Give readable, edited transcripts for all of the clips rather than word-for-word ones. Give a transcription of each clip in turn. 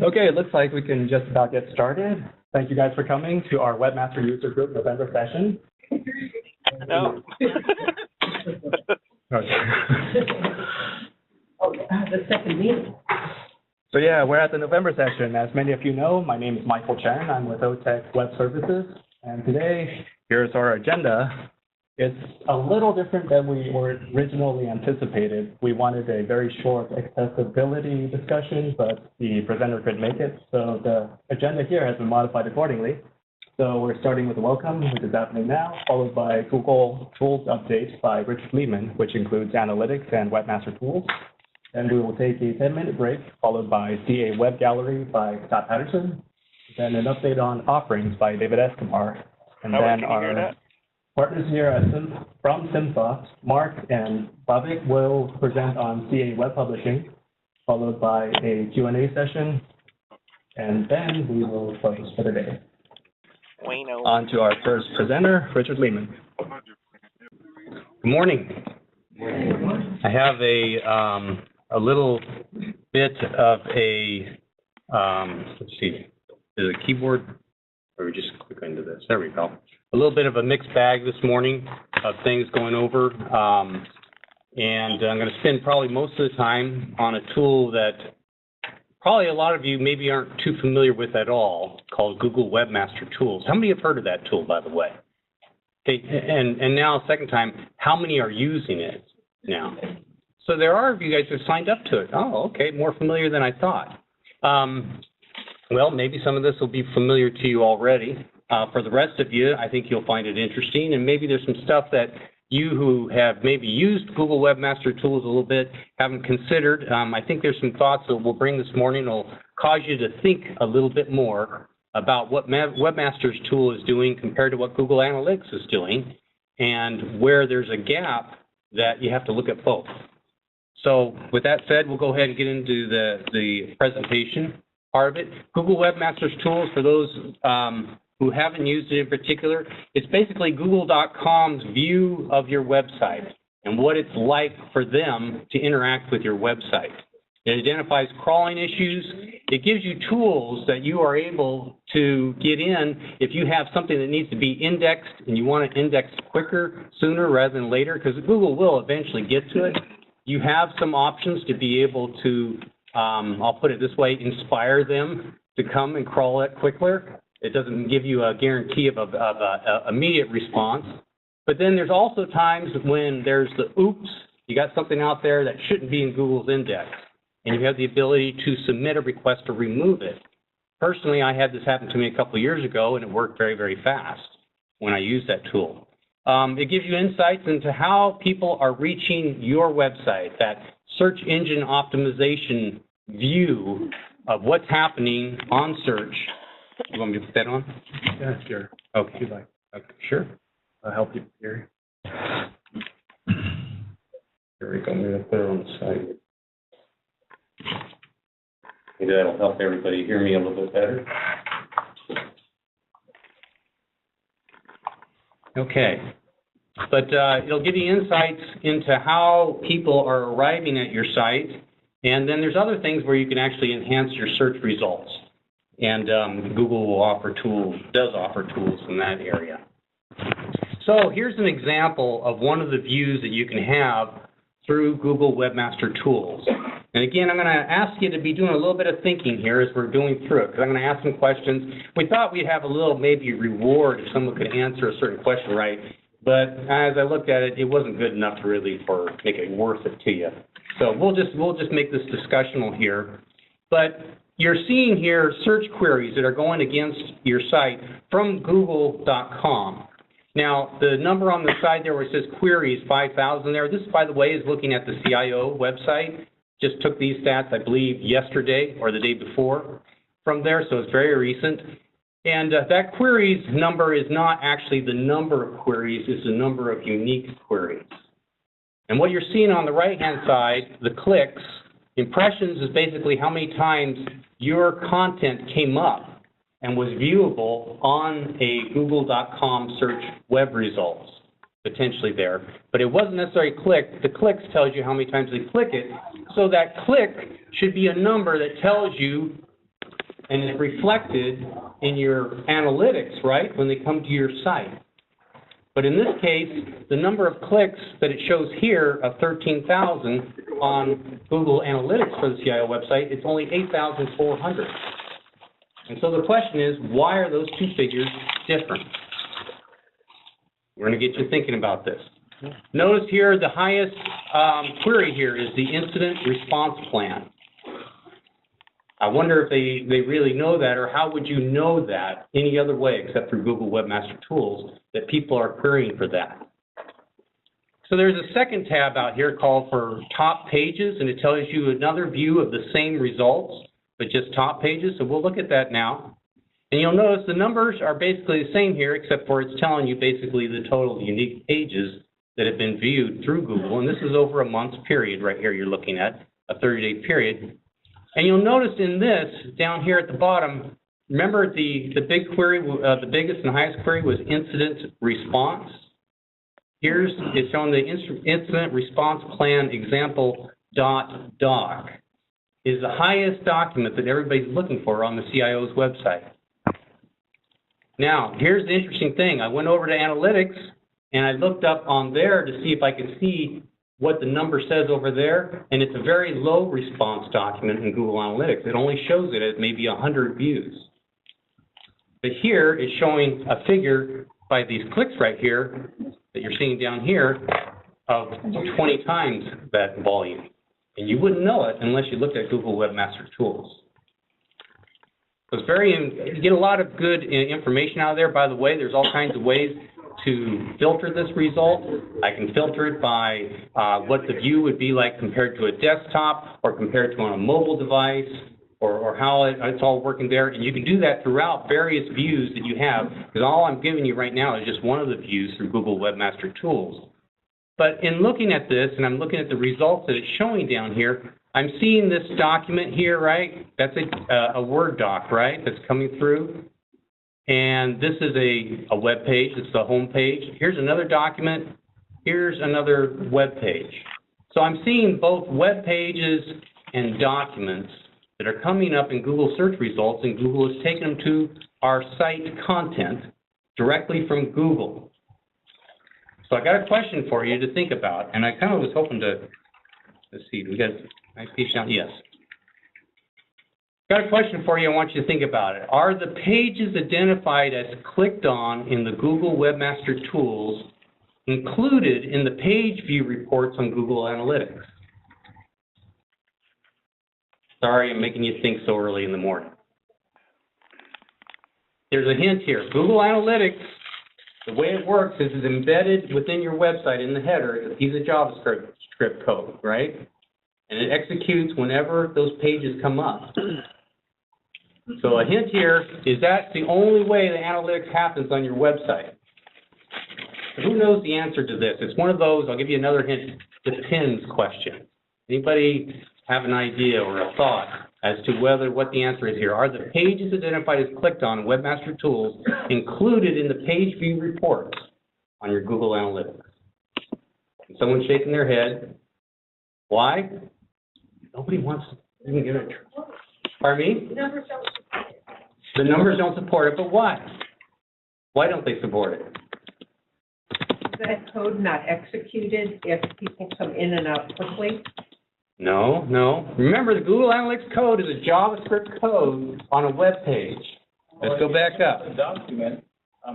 Okay, it looks like we can just about get started. Thank you guys for coming to our Webmaster User Group November session. No. The second meeting. So yeah, we're at the November session. As many of you know, my name is Michael Chen. I'm with OTech Web Services. And today, here's our agenda. It's a little different than we were originally anticipated. We wanted a very short accessibility discussion, but the presenter couldn't make it. So the agenda here has been modified accordingly. So we're starting with the welcome, which is happening now, followed by Google Tools update by Richard Lehman, which includes analytics and webmaster tools. Then we will take a 10-minute break, followed by CA Web Gallery by Scott Patterson. Then an update on offerings by David Escobar. And then our partners here from Simsoft, Mark and Bhavik, will present on CA Web Publishing, followed by a Q&A session, and then we will close for the day. On to our first presenter, Richard Lehman. Good morning. I have a little bit of a, let's see, is it a keyboard? Or we just click into this? There we go. A little bit of a mixed bag this morning of things going over. And I'm going to spend probably most of the time on a tool that probably a lot of you maybe aren't too familiar with at all, called Google Webmaster Tools. How many have heard of that tool, by the way? Okay, and now, second time, how many are using it now? So there are of you guys who have signed up to it. Oh, okay, more familiar than I thought. Well, maybe some of this will be familiar to you already. For the rest of you, I think you'll find it interesting, and maybe there's some stuff that you who have maybe used Google Webmaster Tools a little bit haven't considered. I think there's some thoughts that we'll bring this morning that will cause you to think a little bit more about what Webmaster's tool is doing compared to what Google Analytics is doing, and where there's a gap that you have to look at both. So with that said, we'll go ahead and get into the presentation part of it. Google Webmaster's Tools, for those who haven't used it in particular, it's basically Google.com's view of your website and what it's like for them to interact with your website. It identifies crawling issues. It gives you tools that you are able to get in if you have something that needs to be indexed and you want it indexed quicker, sooner rather than later, because Google will eventually get to it. You have some options to be able to, I'll put it this way, inspire them to come and crawl it quicker. It doesn't give you a guarantee of a immediate response. But then there's also times when there's the oops, you got something out there that shouldn't be in Google's index, and you have the ability to submit a request to remove it. Personally, I had this happen to me a couple of years ago, and it worked very, very fast when I used that tool. It gives you insights into how people are reaching your website, that search engine optimization view of what's happening on search. You want me to put that on? Yeah, sure. Okay. If you'd like. Okay, sure. I'll help you, Gary. Here we go. I'm going to put it on the side. Maybe that'll help everybody hear me a little bit better. Okay. But it'll give you insights into how people are arriving at your site. And then there's other things where you can actually enhance your search results. And Google will offer tools, does offer tools in that area. So here's an example of one of the views that you can have through Google Webmaster Tools. And again, I'm going to ask you to be doing a little bit of thinking here as we're going through it, because I'm going to ask some questions. We thought we'd have a little maybe reward if someone could answer a certain question right, but as I looked at it, it wasn't good enough to really make it worth it to you. So we'll just make this discussional here. But you're seeing here search queries that are going against your site from Google.com. Now, the number on the side there where it says queries, 5,000 there, this, by the way, is looking at the CIO website. Just took these stats, I believe, yesterday or the day before from there, so it's very recent. And that queries number is not actually the number of queries, it's the number of unique queries. And what you're seeing on the right-hand side, the clicks, impressions is basically how many times your content came up and was viewable on a Google.com search web results, potentially there. But it wasn't necessarily clicked. The clicks tells you how many times they click it. So that click should be a number that tells you and it's reflected in your analytics, right, when they come to your site. But in this case, the number of clicks that it shows here of 13,000 on Google Analytics for the CIO website, it's only 8,400. And so the question is, why are those two figures different? We're going to get you thinking about this. Notice here the highest query here is the incident response plan. I wonder if they really know that, or how would you know that any other way except through Google Webmaster Tools that people are querying for that. So there's a second tab out here called for top pages, and it tells you another view of the same results, but just top pages. So we'll look at that now. And you'll notice the numbers are basically the same here, except for it's telling you basically the total unique pages that have been viewed through Google. And this is over a month's period right here you're looking at, a 30-day period. And you'll notice in this, down here at the bottom, remember the big query, the biggest and highest query was incident response. Here's, it's showing the incident response plan example.doc is the highest document that everybody's looking for on the CIO's website. Now, here's the interesting thing. I went over to analytics and I looked up on there to see if I could see what the number says over there, and it's a very low response document in Google Analytics. It only shows it at maybe 100 views. But here, it's showing a figure by these clicks right here that you're seeing down here of 20 times that volume. And you wouldn't know it unless you looked at Google Webmaster Tools. So it's you get a lot of good information out of there. By the way, there's all kinds of ways to filter this result. I can filter it by what the view would be like compared to a desktop or compared to on a mobile device, or how it's all working there. And you can do that throughout various views that you have, because all I'm giving you right now is just one of the views through Google Webmaster Tools. But in looking at this, and I'm looking at the results that it's showing down here, I'm seeing this document here, right? That's a Word doc, right, that's coming through. And this is a web page. It's the home page. Here's another document. Here's another web page. So I'm seeing both web pages and documents that are coming up in Google search results, and Google is taking them to our site content directly from Google. So I got a question for you to think about, and I kind of was hoping to, let's see, we got a nice piece down, yes. Got a question for you. I want you to think about it. Are the pages identified as clicked on in the Google Webmaster Tools included in the page view reports on Google Analytics? Sorry, I'm making you think so early in the morning. There's a hint here. Google Analytics, the way it works is it's embedded within your website in the header. It's a piece of JavaScript code, right? And it executes whenever those pages come up. So a hint here is that's the only way the analytics happens on your website. Who knows the answer to this? It's one of those, I'll give you another hint, depends question. Anybody have an idea or a thought as to what the answer is here? Are the pages identified as clicked on in Webmaster Tools included in the page view reports on your Google Analytics? Someone's shaking their head. Why? Nobody wants to even give it a try. Pardon me? The numbers don't support it, but why? Why don't they support it? Is that code not executed if people come in and out quickly? No, no. Remember, the Google Analytics code is a JavaScript code on a web page. Let's go back up. The document,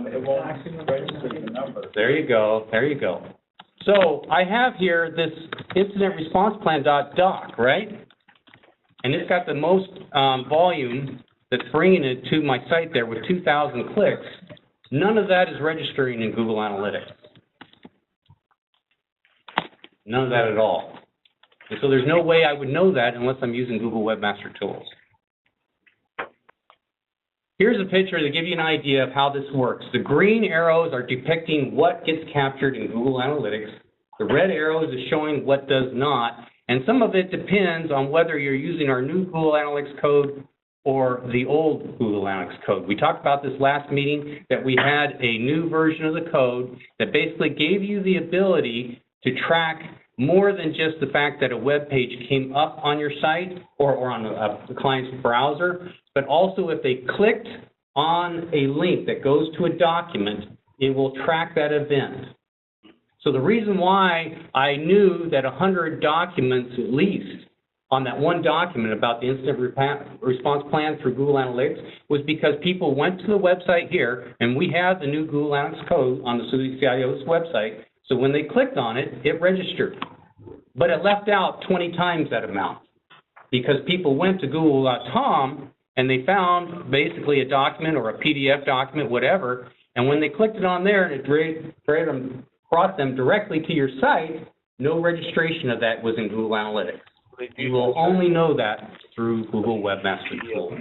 it won't register the number. There you go. There you go. So I have here this incident response plan.doc, right? And it's got the most volume that's bringing it to my site there with 2,000 clicks. None of that is registering in Google Analytics. None of that at all. And so there's no way I would know that unless I'm using Google Webmaster Tools. Here's a picture to give you an idea of how this works. The green arrows are depicting what gets captured in Google Analytics. The red arrows is showing what does not. And some of it depends on whether you're using our new Google Analytics code or the old Google Analytics code. We talked about this last meeting, that we had a new version of the code that basically gave you the ability to track more than just the fact that a web page came up on your site or on the client's browser, but also if they clicked on a link that goes to a document, it will track that event. So the reason why I knew that 100 documents at least on that one document about the incident response plan through Google Analytics was because people went to the website here, and we have the new Google Analytics code on the CIO's website. So when they clicked on it, it registered. But it left out 20 times that amount because people went to google.com and they found basically a document or a PDF document, whatever, and when they clicked it on there and it brought them directly to your site, no registration of that was in Google Analytics. You will only know that through Google Webmaster Tools.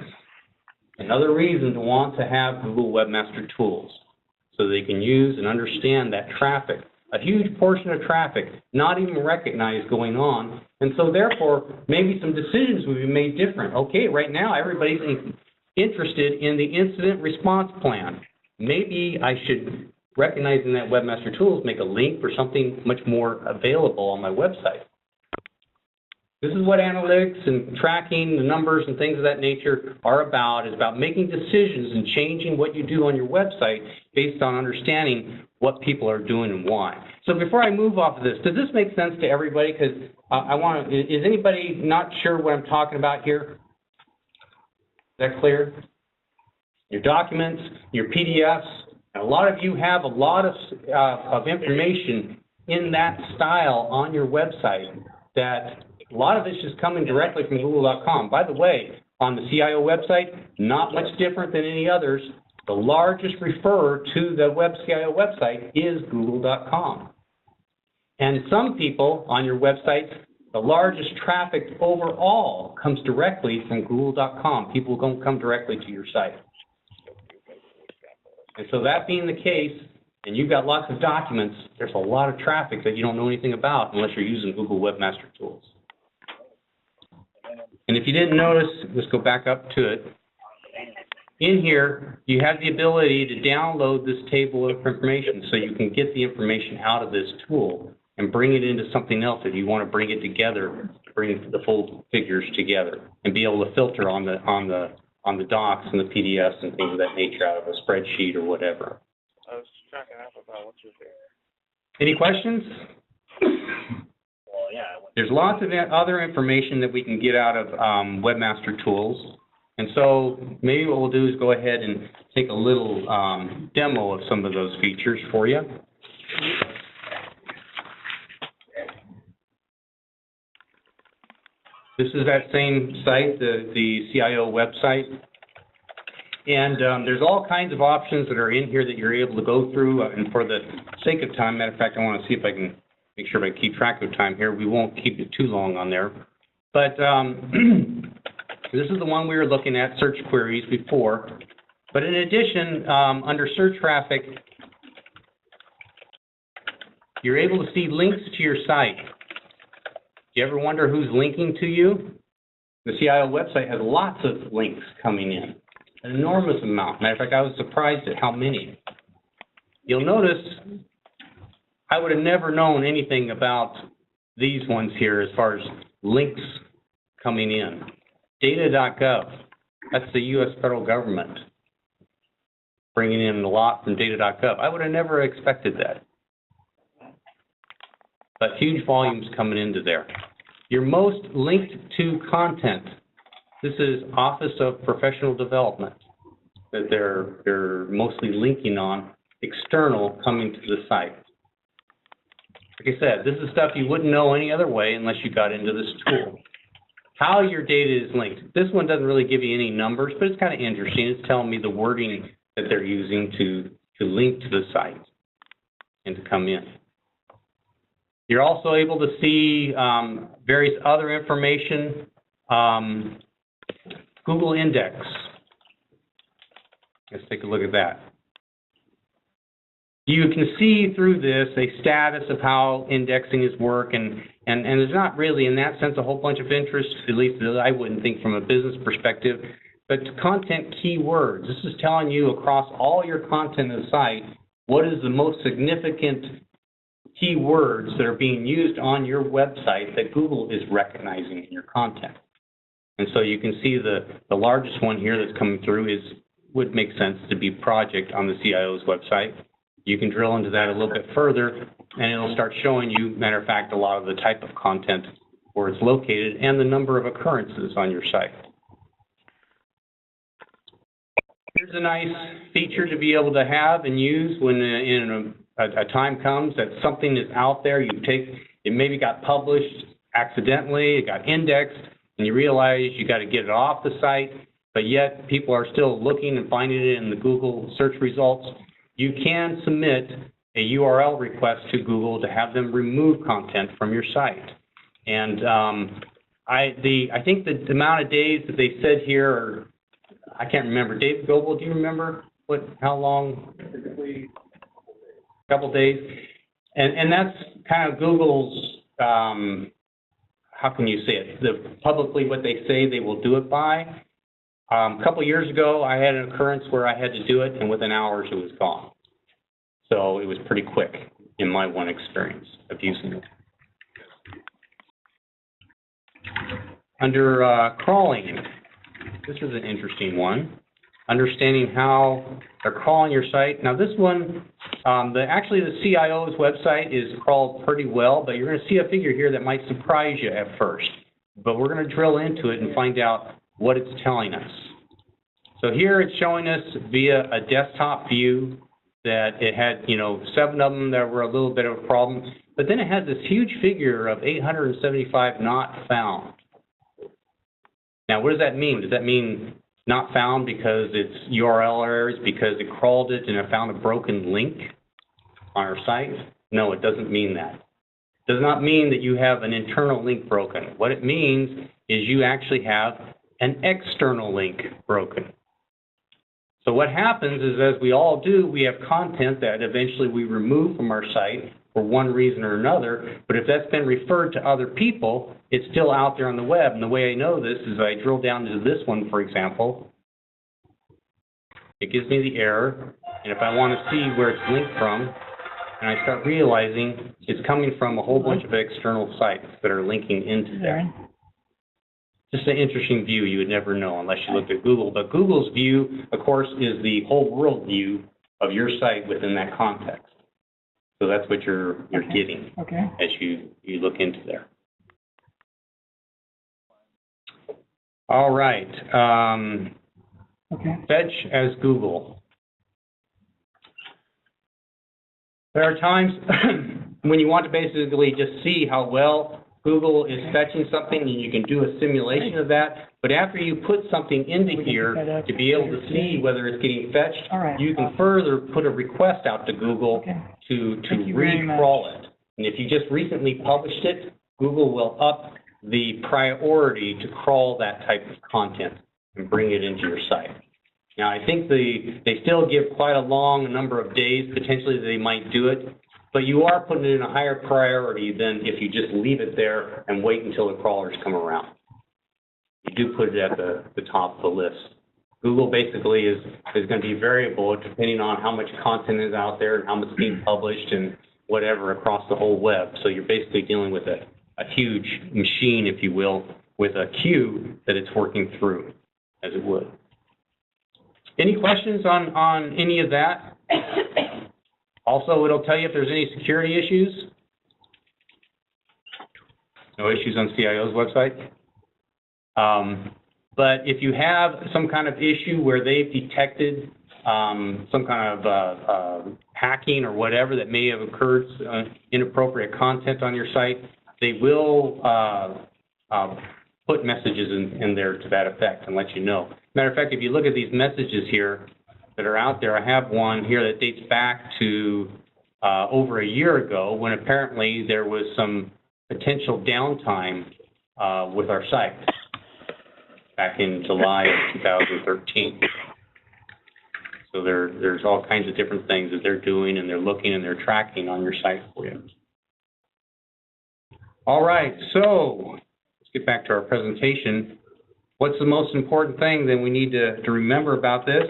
Another reason to want to have Google Webmaster Tools so they can use and understand that traffic. A huge portion of traffic not even recognized going on, and so therefore maybe some decisions would be made different. Okay, right now everybody's interested in the incident response plan. Maybe I should, recognizing that Webmaster Tools, make a link or something much more available on my website. This is what analytics and tracking the numbers and things of that nature are about, is about making decisions and changing what you do on your website based on understanding what people are doing and why. So before I move off of this, does this make sense to everybody? Because is anybody not sure what I'm talking about here? Is that clear? Your documents, your PDFs, and a lot of you have a lot of information in that style on your website that a lot of it's just coming directly from Google.com. By the way, on the CIO website, not much different than any others. The largest referrer to the CIO website is Google.com. And some people on your website, the largest traffic overall comes directly from Google.com. People don't come directly to your site. And so that being the case, and you've got lots of documents, there's a lot of traffic that you don't know anything about unless you're using Google Webmaster Tools. And if you didn't notice, let's go back up to it. In here, you have the ability to download this table of information so you can get the information out of this tool and bring it into something else if you want to bring it together, bring the full figures together, and be able to filter on the docs and the PDFs and things of that nature out of a spreadsheet or whatever. I was tracking up about what you're saying. Any questions? Well, yeah. There's lots of other information that we can get out of Webmaster Tools. And so maybe what we'll do is go ahead and take a little demo of some of those features for you. This is that same site, the CIO website. And there's all kinds of options that are in here that you're able to go through. And for the sake of time, matter of fact, I want to see if I can make sure I keep track of time here. We won't keep it too long on there. But this is the one we were looking at, search queries, before. But in addition, under search traffic, you're able to see links to your site. Do you ever wonder who's linking to you? The CIO website has lots of links coming in, an enormous amount. Matter of fact, I was surprised at how many. You'll notice I would have never known anything about these ones here as far as links coming in. Data.gov, that's the U.S. federal government, bringing in a lot from data.gov. I would have never expected that. But huge volumes coming into there. Your most linked to content, this is Office of Professional Development that they're mostly linking on, external coming to the site. Like I said, this is stuff you wouldn't know any other way unless you got into this tool. How your data is linked. This one doesn't really give you any numbers, but it's kind of interesting. It's telling me the wording that they're using to link to the site and to come in. You're also able to see various other information. Google Index. Let's take a look at that. You can see through this a status of how indexing is working, and there's not really, in that sense, a whole bunch of interest, at least I wouldn't think from a business perspective, but content keywords. This is telling you across all your content of the site, what is the most significant keywords that are being used on your website that Google is recognizing in your content. And so you can see the largest one here that's coming through would make sense to be project on the CIO's website. You can drill into that a little bit further, and it'll start showing you, matter of fact, a lot of the type of content where it's located and the number of occurrences on your site. Here's a nice feature to be able to have and use when a time comes that something is out there. It maybe got published accidentally, it got indexed, and you realize you got to get it off the site, but yet people are still looking and finding it in the Google search results. You can submit a URL request to Google to have them remove content from your site. And I think the amount of days that they said here, I can't remember. Dave Goebel, do you remember how long? A couple days. And that's kind of Google's, how can you say it? Publicly what they say they will do it by. A couple years ago, I had an occurrence where I had to do it, and within hours it was gone. So it was pretty quick in my one experience of using it. Under crawling, this is an interesting one. Understanding how they're crawling your site. Now this one, actually the CIO's website is crawled pretty well, but you're going to see a figure here that might surprise you at first. But we're going to drill into it and find out what it's telling us. So here it's showing us via a desktop view that it had, 7 of them that were a little bit of a problem, but then it had this huge figure of 875 not found. Now, what does that mean? Does that mean not found because it's URL errors, because it crawled it and it found a broken link on our site? No, it doesn't mean that. It does not mean that you have an internal link broken. What it means is you actually have an external link broken. So what happens is, as we all do, we have content that eventually we remove from our site for one reason or another, but if that's been referred to other people, it's still out there on the web. And the way I know this is I drill down into this one, for example. It gives me the error, and if I want to see where it's linked from, and I start realizing it's coming from a whole bunch of external sites that are linking into there. Just an interesting view you would never know unless you looked at Google. But Google's view, of course, is the whole world view of your site within that context. So that's what you're getting as you look into there. All right. Fetch as Google. There are times when you want to basically just see how well Google is fetching something, and you can do a simulation of that. But after you put something into here to be able to see whether it's getting fetched, you can further put a request out to Google to re-crawl it. And if you just recently published it, Google will up the priority to crawl that type of content and bring it into your site. Now, I think they still give quite a long number of days potentially they might do it, but you are putting it in a higher priority than if you just leave it there and wait until the crawlers come around. You do put it at the top of the list. Google basically is going to be variable depending on how much content is out there and how much is being published and whatever across the whole web. So you're basically dealing with a huge machine, if you will, with a queue that it's working through, as it would. Any questions on any of that? Also, it'll tell you if there's any security issues. No issues on CIO's website. But if you have some kind of issue where they've detected some kind of hacking or whatever that may have occurred, inappropriate content on your site, they will put messages in there to that effect and let you know. Matter of fact, if you look at these messages here that are out there, I have one here that dates back to over a year ago when apparently there was some potential downtime with our site back in July of 2013. So there's all kinds of different things that they're doing, and they're looking and they're tracking on your site for you. All right, so let's get back to our presentation. What's the most important thing that we need to remember about this?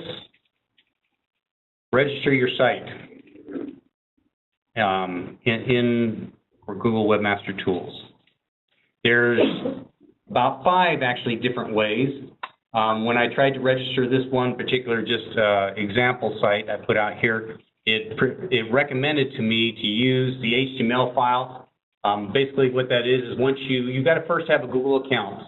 Register your site. for Google Webmaster Tools. There's about 5 actually different ways. When I tried to register this one particular just example site I put out here, it recommended to me to use the HTML file. Basically what that is once you've got to first have a Google account.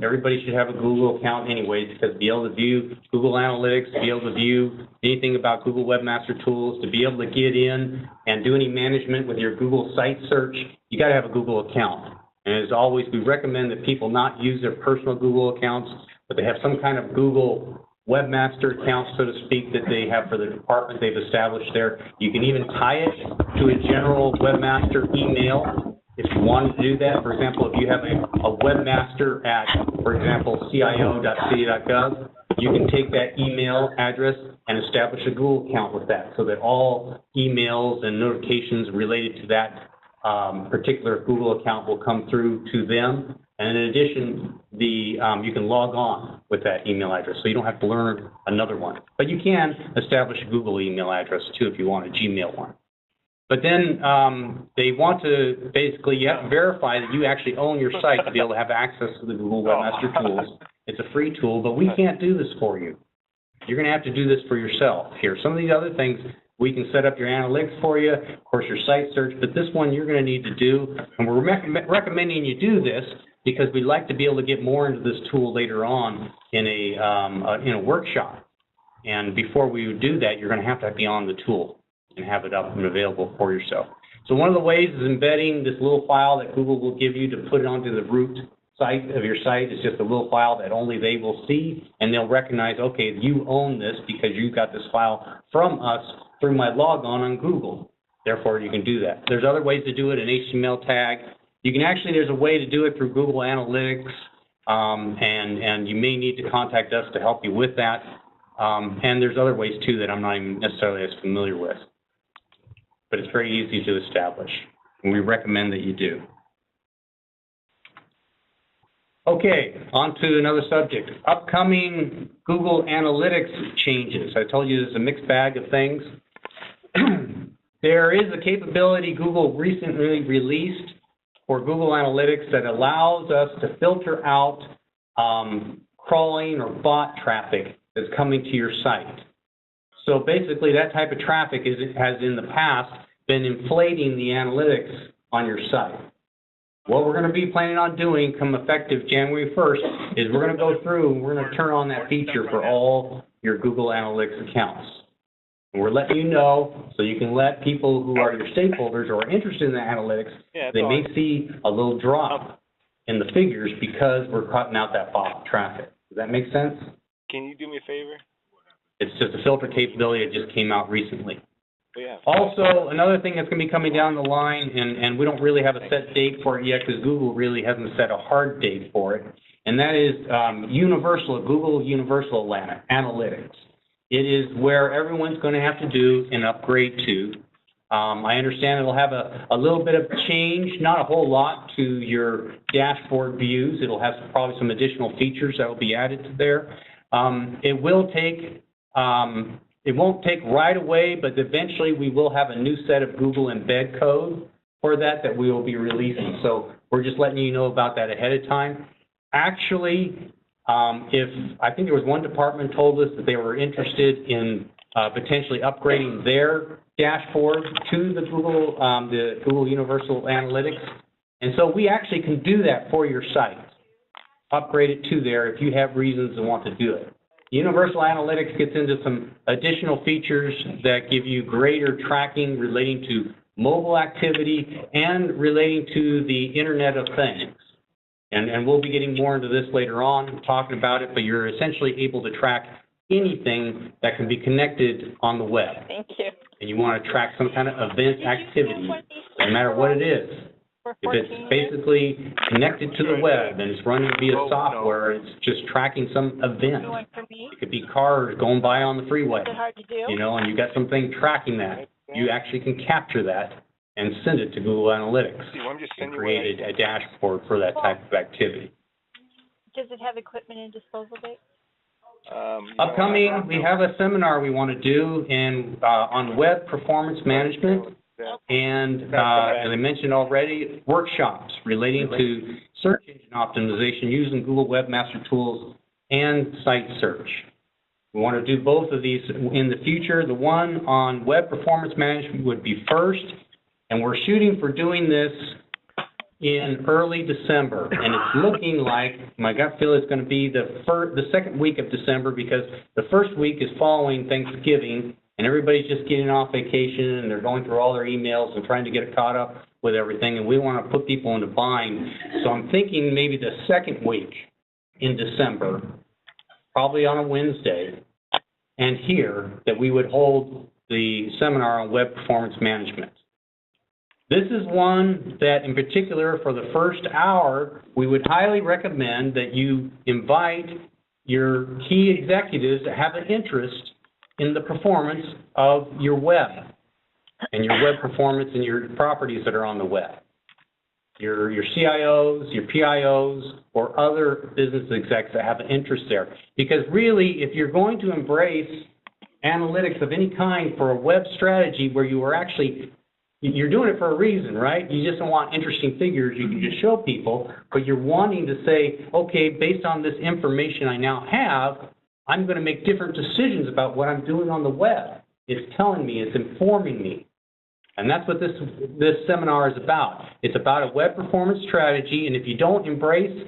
Everybody should have a Google account anyways, because to be able to view Google Analytics, to be able to view anything about Google Webmaster Tools, to be able to get in and do any management with your Google site search, you got to have a Google account. And as always, we recommend that people not use their personal Google accounts, but they have some kind of Google Webmaster account, so to speak, that they have for the department they've established there. You can even tie it to a general Webmaster email if you wanted to do that. For example, if you have a webmaster at, for example, cio.city.gov, you can take that email address and establish a Google account with that so that all emails and notifications related to that particular Google account will come through to them. And in addition, you can log on with that email address, so you don't have to learn another one. But you can establish a Google email address too if you want a Gmail one. But then they want to basically, you have to verify that you actually own your site to be able to have access to the Google Webmaster Tools. It's a free tool, but we can't do this for you. You're going to have to do this for yourself here. Some of these other things, we can set up your analytics for you, of course, your site search, but this one you're going to need to do. And we're recommending you do this because we'd like to be able to get more into this tool later on in a workshop. And before we would do that, you're going to have be on the tool and have it up and available for yourself. So one of the ways is embedding this little file that Google will give you to put it onto the root site of your site. It's just a little file that only they will see, and they'll recognize, okay, you own this because you got this file from us through my logon on Google. Therefore, you can do that. There's other ways to do it, an HTML tag. You can actually, there's a way to do it through Google Analytics, and you may need to contact us to help you with that. And there's other ways, too, that I'm not even necessarily as familiar with. But it's very easy to establish, and we recommend that you do. Okay, on to another subject. Upcoming Google Analytics changes. I told you there's a mixed bag of things. There is a capability Google recently released for Google Analytics that allows us to filter out crawling or bot traffic that's coming to your site. So basically, that type of traffic has in the past been inflating the analytics on your site. What we're going to be planning on doing come effective January 1st is we're going to go through and we're going to turn on that feature for all your Google Analytics accounts. And we're letting you know so you can let people who are your stakeholders or are interested in the analytics, they may see a little drop in the figures because we're cutting out that bot traffic. Does that make sense? Can you do me a favor? It's just a filter capability that just came out recently. Yeah. Also, another thing that's going to be coming down the line, and we don't really have a set date for it yet because Google really hasn't set a hard date for it, and that is Google Universal Analytics. It is where everyone's going to have to do an upgrade to. I understand it'll have a little bit of change, not a whole lot, to your dashboard views. It'll have probably some additional features that will be added to there. It will take, it won't take right away, but eventually we will have a new set of Google embed code for that we will be releasing. So we're just letting you know about that ahead of time. Actually, I think there was one department told us that they were interested in potentially upgrading their dashboard to the Google Universal Analytics. And so we actually can do that for your site. Upgrade it to there if you have reasons to want to do it. Universal Analytics gets into some additional features that give you greater tracking relating to mobile activity and relating to the Internet of Things. And we'll be getting more into this later on, talking about it, but you're essentially able to track anything that can be connected on the web. Thank you. And you want to track some kind of event activity, no matter what it is. If it's basically connected to the web and it's running via software, it's just tracking some event. It could be cars going by on the freeway, you know, and you've got something tracking that. You actually can capture that and send it to Google Analytics and create a dashboard for that type of activity. Does it have equipment and disposal dates? Upcoming, we have a seminar we want to do on web performance management. And, as I mentioned already, workshops relating to search engine optimization using Google Webmaster Tools and site search. We want to do both of these in the future. The one on web performance management would be first, and we're shooting for doing this in early December, and it's looking like, my gut feel is going to be the second week of December, because the first week is following Thanksgiving, and everybody's just getting off vacation, and they're going through all their emails and trying to get caught up with everything, and we want to put people into bind. So I'm thinking maybe the second week in December, probably on a Wednesday, and here, that we would hold the seminar on web performance management. This is one that, in particular, for the first hour, we would highly recommend that you invite your key executives that have an interest in the performance of your web and your web performance and your properties that are on the web. Your CIOs, your PIOs, or other business execs that have an interest there. Because really, if you're going to embrace analytics of any kind for a web strategy where you are actually, you're doing it for a reason, right? You just don't want interesting figures you can just show people, but you're wanting to say, okay, based on this information I now have, I'm going to make different decisions about what I'm doing on the web. It's telling me, it's informing me. And that's what this seminar is about. It's about a web performance strategy, and if you don't embrace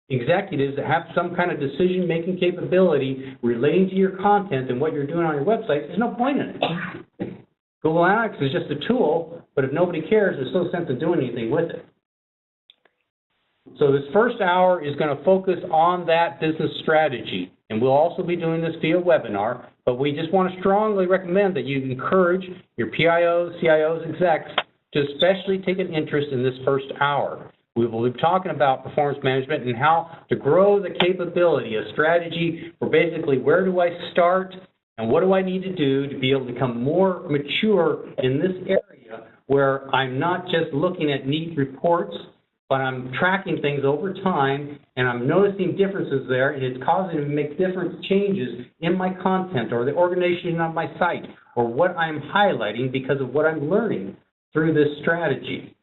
executives that have some kind of decision-making capability relating to your content and what you're doing on your website, there's no point in it. Google Analytics is just a tool, but if nobody cares, there's no sense in doing anything with it. So this first hour is going to focus on that business strategy, and we'll also be doing this via webinar, but we just want to strongly recommend that you encourage your PIOs, CIOs, execs to especially take an interest in this first hour. We will be talking about performance management and how to grow the capability, a strategy for basically where do I start and what do I need to do to be able to become more mature in this area where I'm not just looking at neat reports, but I'm tracking things over time, and I'm noticing differences there, and it's causing me to make different changes in my content or the organization of my site or what I'm highlighting because of what I'm learning through this strategy.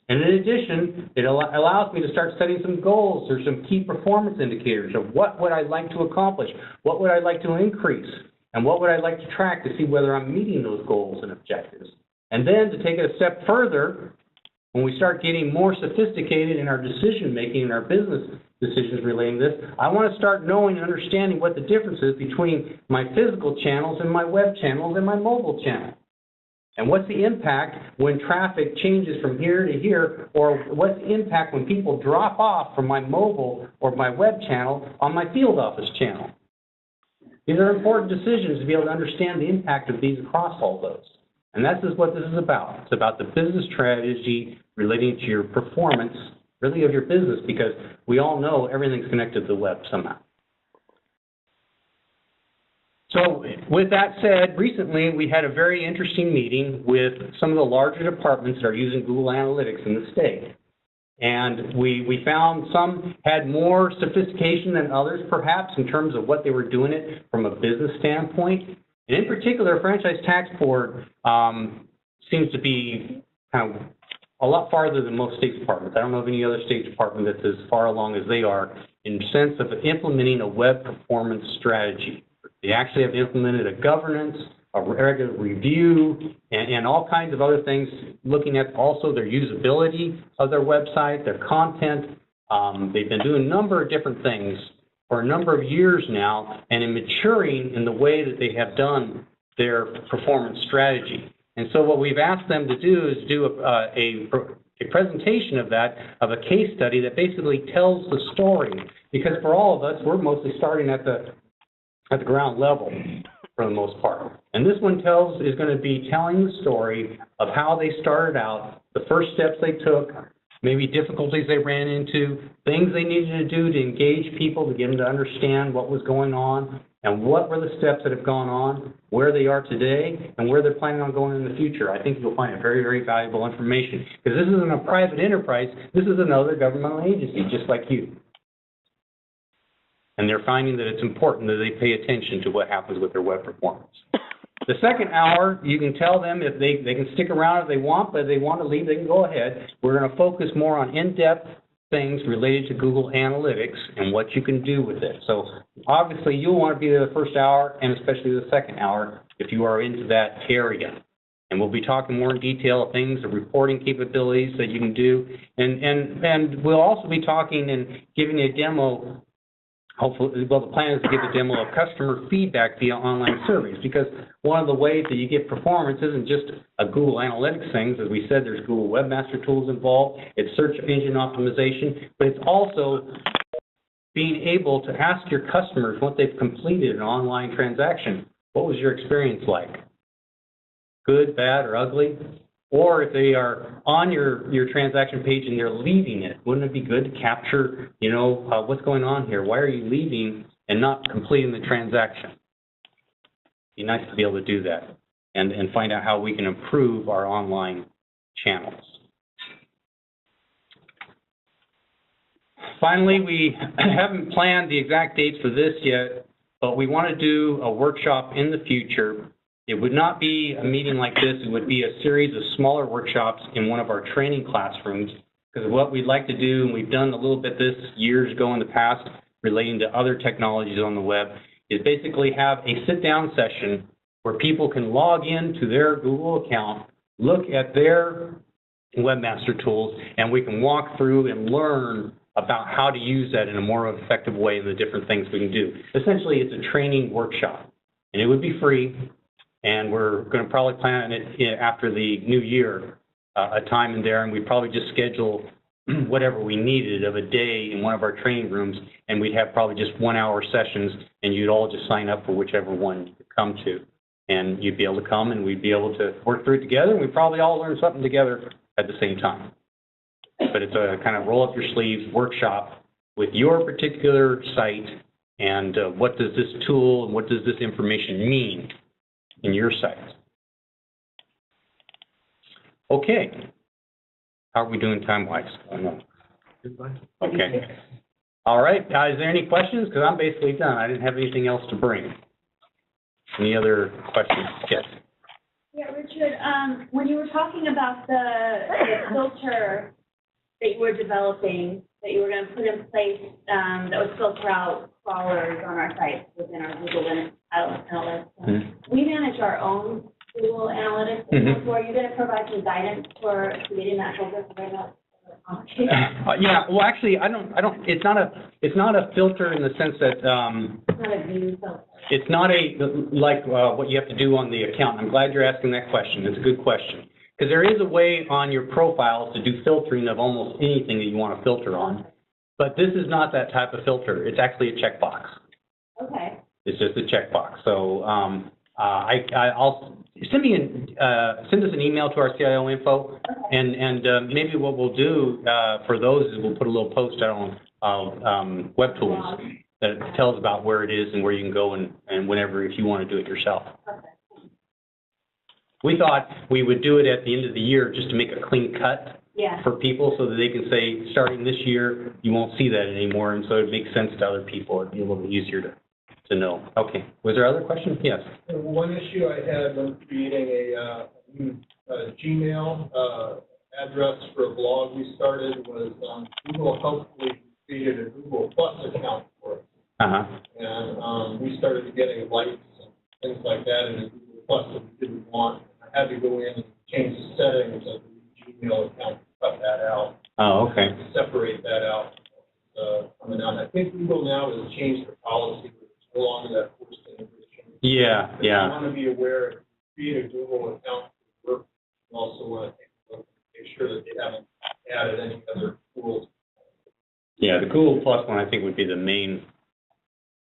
And in addition, it allows me to start setting some goals or some key performance indicators of what would I like to accomplish, what would I like to increase, and what would I like to track to see whether I'm meeting those goals and objectives. And then to take it a step further, when we start getting more sophisticated in our decision-making and our business decisions relating to this, I want to start knowing and understanding what the difference is between my physical channels and my web channels and my mobile channel. And what's the impact when traffic changes from here to here, or what's the impact when people drop off from my mobile or my web channel on my field office channel. These are important decisions to be able to understand the impact of these across all those. And that's just what this is about. It's about the business strategy relating to your performance, really, of your business, because we all know everything's connected to the web somehow. So with that said, recently we had a very interesting meeting with some of the larger departments that are using Google Analytics in the state. And we found some had more sophistication than others, perhaps, in terms of what they were doing it from a business standpoint. And in particular, Franchise Tax Board seems to be kind of a lot farther than most state departments. I don't know of any other state department that's as far along as they are in the sense of implementing a web performance strategy. They actually have implemented a governance, a regular review, and all kinds of other things, looking at also their usability of their website, their content. They've been doing a number of different things for a number of years now, and in maturing in the way that they have done their performance strategy. And so what we've asked them to do is do a presentation of that, of a case study that basically tells the story. Because for all of us, we're mostly starting at the ground level for the most part. And this one is going to be telling the story of how they started out, the first steps they took, maybe difficulties they ran into, things they needed to do to engage people to get them to understand what was going on, and what were the steps that have gone on, where they are today, and where they're planning on going in the future. I think you'll find it very, very valuable information. Because this isn't a private enterprise, this is another governmental agency, just like you. And they're finding that it's important that they pay attention to what happens with their web performance. The second hour, you can tell them if they can stick around if they want, but if they want to leave, they can go ahead. We're going to focus more on in-depth things related to Google Analytics and what you can do with it. So obviously, you'll want to be there the first hour and especially the second hour if you are into that area. And we'll be talking more in detail of things, the reporting capabilities that you can do. And we'll also be talking and giving you a demo. Hopefully, well, the plan is to give a demo of customer feedback via online surveys, because one of the ways that you get performance isn't just a Google Analytics thing. As we said, there's Google Webmaster Tools involved. It's search engine optimization, but it's also being able to ask your customers once they've completed an online transaction, what was your experience like? Good, bad, or ugly? Or if they are on your transaction page and they're leaving it, wouldn't it be good to capture, what's going on here? Why are you leaving and not completing the transaction? Be nice to be able to do that and find out how we can improve our online channels. Finally, we haven't planned the exact dates for this yet, but we want to do a workshop in the future. It would not be a meeting like this. It would be a series of smaller workshops in one of our training classrooms, because what we'd like to do, and we've done a little bit this years ago in the past relating to other technologies on the web, is basically have a sit-down session where people can log into their Google account, look at their Webmaster Tools, and we can walk through and learn about how to use that in a more effective way and the different things we can do. Essentially, it's a training workshop, and it would be free. And we're going to probably plan it after the new year, a time in there, and we'd probably just schedule whatever we needed of a day in one of our training rooms, and we'd have probably just 1 hour sessions, and you'd all just sign up for whichever one you could come to. And you'd be able to come, and we'd be able to work through it together, and we'd probably all learn something together at the same time. But it's a kind of roll-up-your-sleeves workshop with your particular site, and what does this tool and what does this information mean in your site. Okay. How are we doing time-wise? I don't know. Okay. All right. Is there any questions? Because I'm basically done. I didn't have anything else to bring. Any other questions? Yes. Yeah, Richard, when you were talking about the filter that you were developing, that you were going to put in place that would filter out crawlers on our site within our Google Analytics. We manage our own Google Analytics. So are you going to provide some guidance for creating that filter for that? Yeah. Well, actually, I don't. It's not a filter in the sense that. It's not a view filter. It's not like what you have to do on the account. I'm glad you're asking that question. It's a good question. Because there is a way on your profiles to do filtering of almost anything that you want to filter on. But this is not that type of filter. It's actually a checkbox. Okay. It's just a checkbox. So I'll send us an email to our CIO info, and maybe what we'll do for those is we'll put a little post out on Web Tools that tells about where it is and where you can go and whenever if you want to do it yourself. Okay. We thought we would do it at the end of the year just to make a clean cut for people so that they can say, starting this year, you won't see that anymore, and so it makes sense to other people. It'd be a little bit easier to know. Okay. Was there other questions? Yes. One issue I had when creating a new Gmail address for a blog we started was Google hopefully created a Google Plus account for it. And we started getting likes and things like that in the Google Plus that we didn't want. I had to go in and change the settings of the Gmail account to cut that out. Oh, okay. Separate that out coming out. I think Google now has changed their policy. No longer that forced integration. Yeah. You want to be aware if you create a Google account for work, you also want to take a look and make sure that they haven't added any other tools. Yeah, the Google Plus one I think would be the main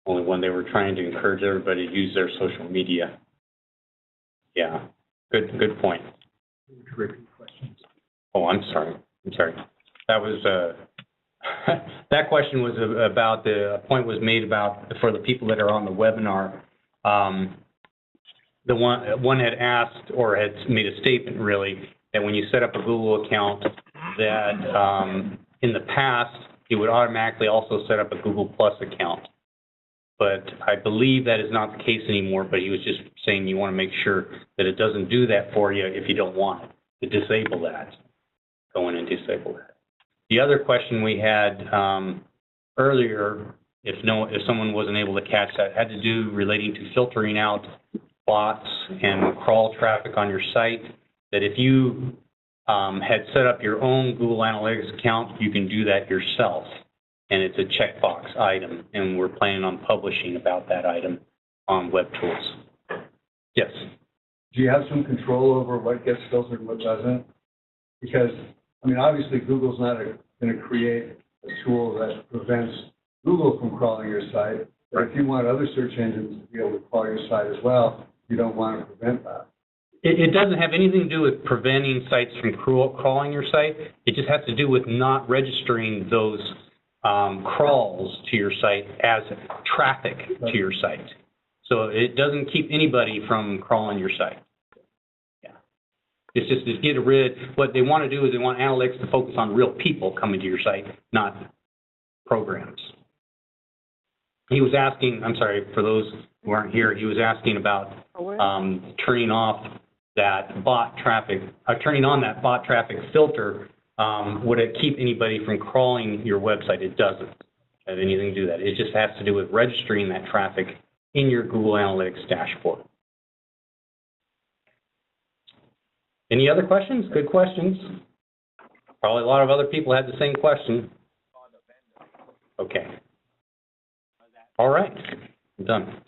only one. They were trying to encourage everybody to use their social media. Yeah, good point. Oh, I'm sorry. That was that question was about a point was made about for the people that are on the webinar. The one had asked or had made a statement really that when you set up a Google account that in the past it would automatically also set up a Google Plus account. but I believe that is not the case anymore, but he was just saying you want to make sure that it doesn't do that for you if you don't want it, to disable that. Go in and disable that. The other question we had earlier, if someone wasn't able to catch that, had to do relating to filtering out bots and crawl traffic on your site, that if you had set up your own Google Analytics account, you can do that yourself. And it's a checkbox item, and we're planning on publishing about that item on Web Tools. Yes? Do you have some control over what gets filtered and what doesn't? Because, I mean, obviously Google's not going to create a tool that prevents Google from crawling your site. But if you want other search engines to be able to crawl your site as well, you don't want to prevent that. It doesn't have anything to do with preventing sites from crawling your site. It just has to do with not registering those crawls to your site as traffic to your site. So it doesn't keep anybody from crawling your site. Yeah. It's just to get rid, what they want to do is they want analytics to focus on real people coming to your site, not programs. He was asking, I'm sorry, for those who aren't here, he was asking about turning off that bot traffic, turning on that bot traffic filter. Would it keep anybody from crawling your website? It doesn't have anything to do with that. It just has to do with registering that traffic in your Google Analytics dashboard. Any other questions? Good questions. Probably a lot of other people had the same question. Okay. All right. I'm done.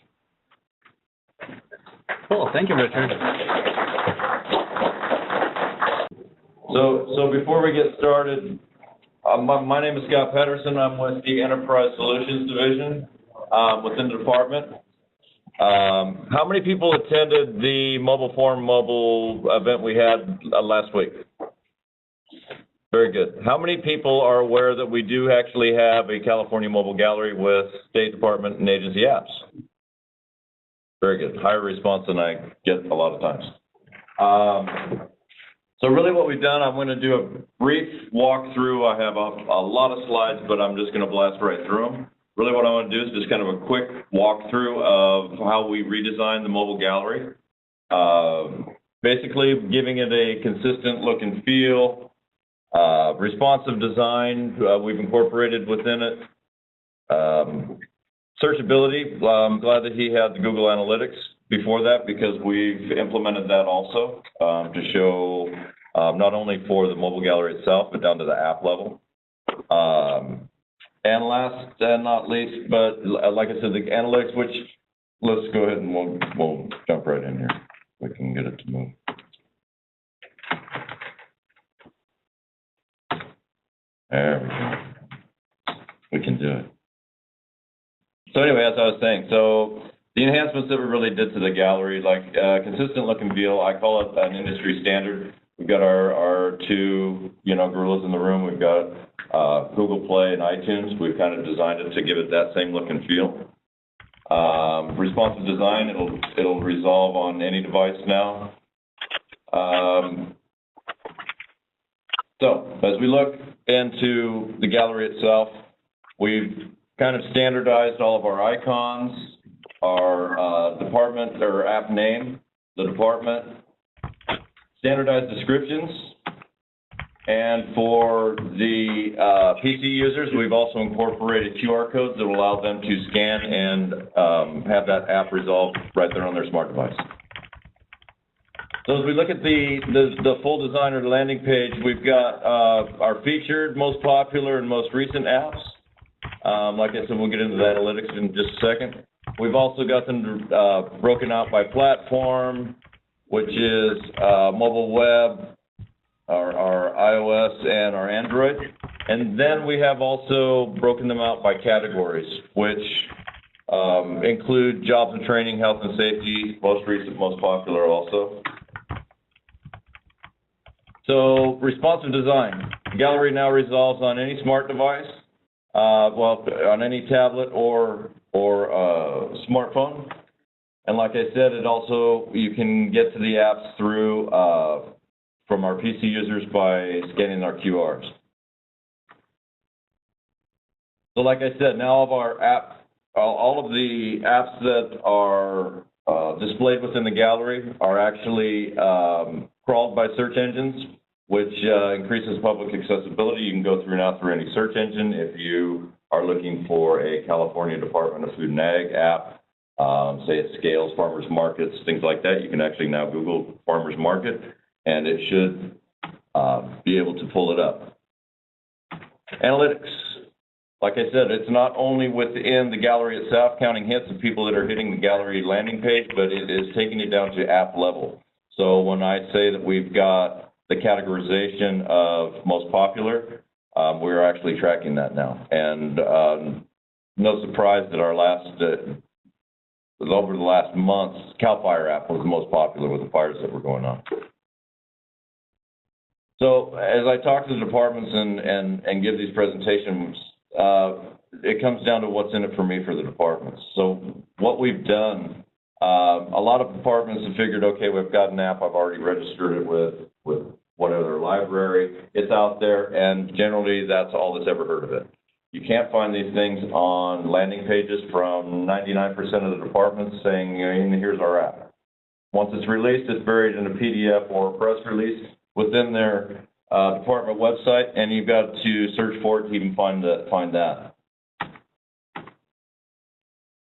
Cool. Thank you, Richard. So before we get started, my name is Scott Pedersen. I'm with the Enterprise Solutions Division within the department. How many people attended the Mobile Forum Mobile event we had last week? Very good. How many people are aware that we do actually have a California Mobile Gallery with State Department and agency apps? Very good. Higher response than I get a lot of times. So really what we've done, I'm going to do a brief walkthrough. I have a lot of slides, but I'm just going to blast right through them. Really what I want to do is just kind of a quick walkthrough of how we redesigned the mobile gallery. Basically giving it a consistent look and feel, responsive design we've incorporated within it. Searchability, I'm glad that he had the Google Analytics before that because we've implemented that also to show not only for the mobile gallery itself, but down to the app level. And last and not least, but like I said, the analytics, which let's go ahead and we'll jump right in here. We can get it to move. There we go. We can do it. So anyway, as I was saying, so the enhancements that we really did to the gallery, like consistent look and feel, I call it an industry standard. We've got our two, gorillas in the room. We've got Google Play and iTunes. We've kind of designed it to give it that same look and feel. Responsive design, it'll resolve on any device now. So as we look into the gallery itself, we've kind of standardized all of our icons, our department or app name, the department, standardized descriptions, and for the PC users, we've also incorporated QR codes that will allow them to scan and have that app resolved right there on their smart device. So as we look at the full design or the landing page, we've got our featured, most popular, and most recent apps. Like I said, we'll get into the analytics in just a second. We've also got them broken out by platform, which is mobile web, our iOS, and our Android. And then we have also broken them out by categories, which include jobs and training, health and safety, most recent, most popular also. So responsive design. Gallery now resolves on any smart device, on any tablet or smartphone. And like I said, it also, you can get to the apps through from our PC users by scanning our QRs. So like I said, now all of our app all of the apps that are displayed within the gallery are actually crawled by search engines, which increases public accessibility. You can go through now through any search engine. If you are looking for a California Department of Food and Ag app, say it scales farmers markets, things like that, you can actually now Google farmers market, and it should be able to pull it up. Analytics. Like I said, it's not only within the gallery itself, counting hits of people that are hitting the gallery landing page, but it is taking it down to app level. So when I say that we've got the categorization of most popular, we're actually tracking that now. And no surprise that our over the last month, CAL FIRE app was the most popular with the fires that were going on. So as I talk to the departments and give these presentations, it comes down to what's in it for me for the departments. So what we've done, a lot of departments have figured, okay, we've got an app, I've already registered it with whatever library, it's out there, and generally that's all that's ever heard of it. You can't find these things on landing pages from 99% of the departments saying, here's our app. Once it's released, it's buried in a PDF or a press release within their department website, and you've got to search for it to even find that.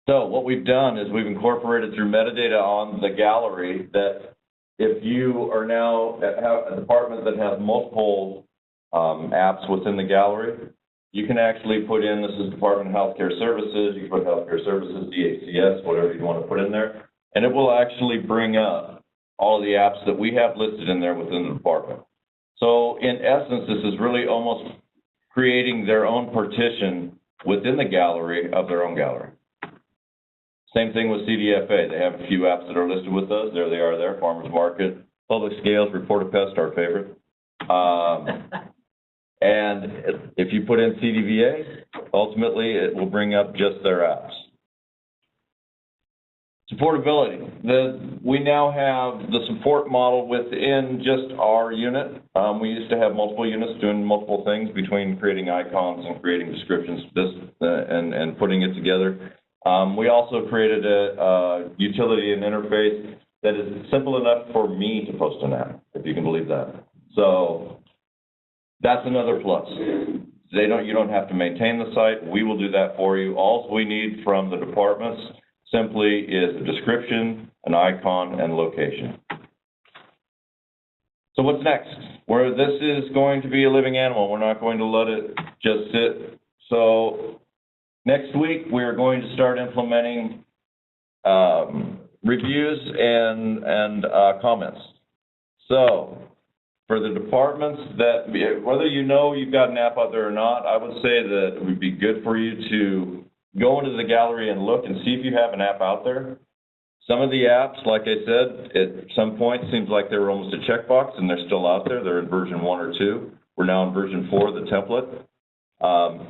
So what we've done is we've incorporated through metadata on the gallery that if you are now have a department that has multiple apps within the gallery, you can actually put in, this is Department of Healthcare Services, you can put Healthcare Services, DHCS, whatever you want to put in there, and it will actually bring up all of the apps that we have listed in there within the department. So in essence, this is really almost creating their own partition within the gallery of their own gallery. Same thing with CDFA. They have a few apps that are listed with us. There they are there, Farmers Market, Public Scales, Report a Pest, our favorite. And if you put in CDVA, ultimately it will bring up just their apps. Supportability. We now have the support model within just our unit. We used to have multiple units doing multiple things between creating icons and creating descriptions and putting it together. We also created a utility and interface that is simple enough for me to post an app, if you can believe that. So that's another plus. You don't have to maintain the site. We will do that for you. All we need from the departments simply is a description, an icon, and location. So what's next? This is going to be a living animal. We're not going to let it just sit. So next week, we're going to start implementing reviews and comments. So for the departments that, whether you know you've got an app out there or not, I would say that it would be good for you to go into the gallery and look and see if you have an app out there. Some of the apps, like I said, at some point seems like they were almost a checkbox, and they're still out there. They're in version 1 or 2. We're now in version 4, the template.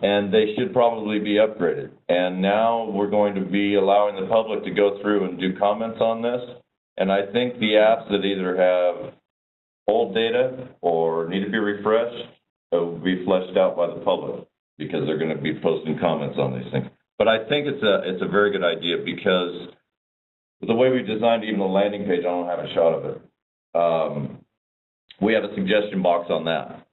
And they should probably be upgraded. And now we're going to be allowing the public to go through and do comments on this. And I think the apps that either have old data or need to be refreshed will be fleshed out by the public because they're going to be posting comments on these things. But I think it's a very good idea because the way we designed even the landing page, I don't have a shot of it. We have a suggestion box on that.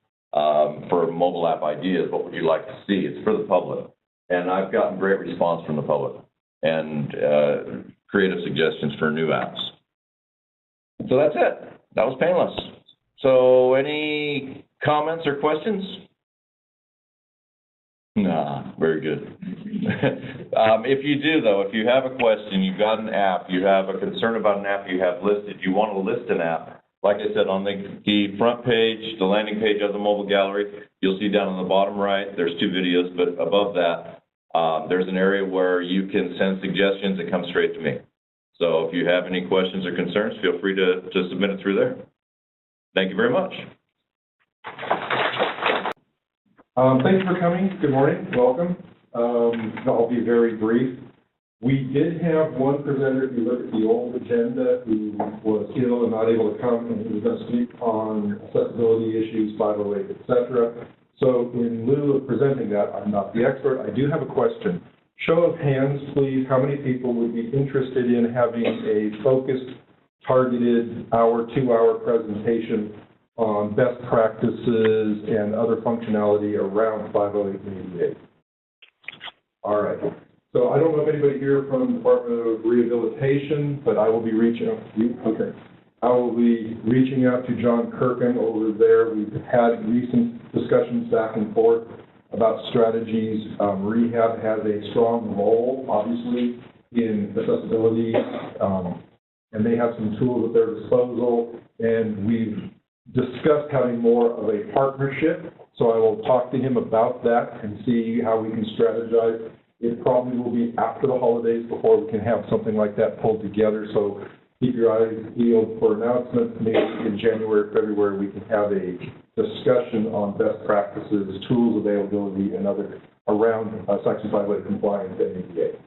For mobile app ideas, what would you like to see? It's for the public. And I've gotten great response from the public and creative suggestions for new apps. So that's it. That was painless. So any comments or questions? Nah, very good. If you do, though, if you have a question, you've got an app, you have a concern about an app you have listed, you want to list an app, like I said, on the front page, the landing page of the mobile gallery, you'll see down on the bottom right, there's 2 videos, but above that, there's an area where you can send suggestions that come straight to me. So if you have any questions or concerns, feel free to submit it through there. Thank you very much. Thanks for coming. Good morning. Welcome. I'll be very brief. We did have one presenter, if you look at the old agenda, who was ill and not able to come, and he was going to speak on accessibility issues, 508, et cetera. So in lieu of presenting that, I'm not the expert. I do have a question. show of hands, please, how many people would be interested in having a focused, targeted hour, 2-hour presentation on best practices and other functionality around 50888? All right. So I don't know if anybody here from the Department of Rehabilitation, but I will be reaching out to you. Okay. I will be reaching out to John Kirkham over there. We've had recent discussions back and forth about strategies. Rehab has a strong role, obviously, in accessibility, and they have some tools at their disposal, and we've discussed having more of a partnership, so I will talk to him about that and see how we can strategize. It probably will be after the holidays before we can have something like that pulled together, so keep your eyes peeled for announcements. Maybe in January, February, we can have a discussion on best practices, tools availability, and other around Section 508 compliance and ADA.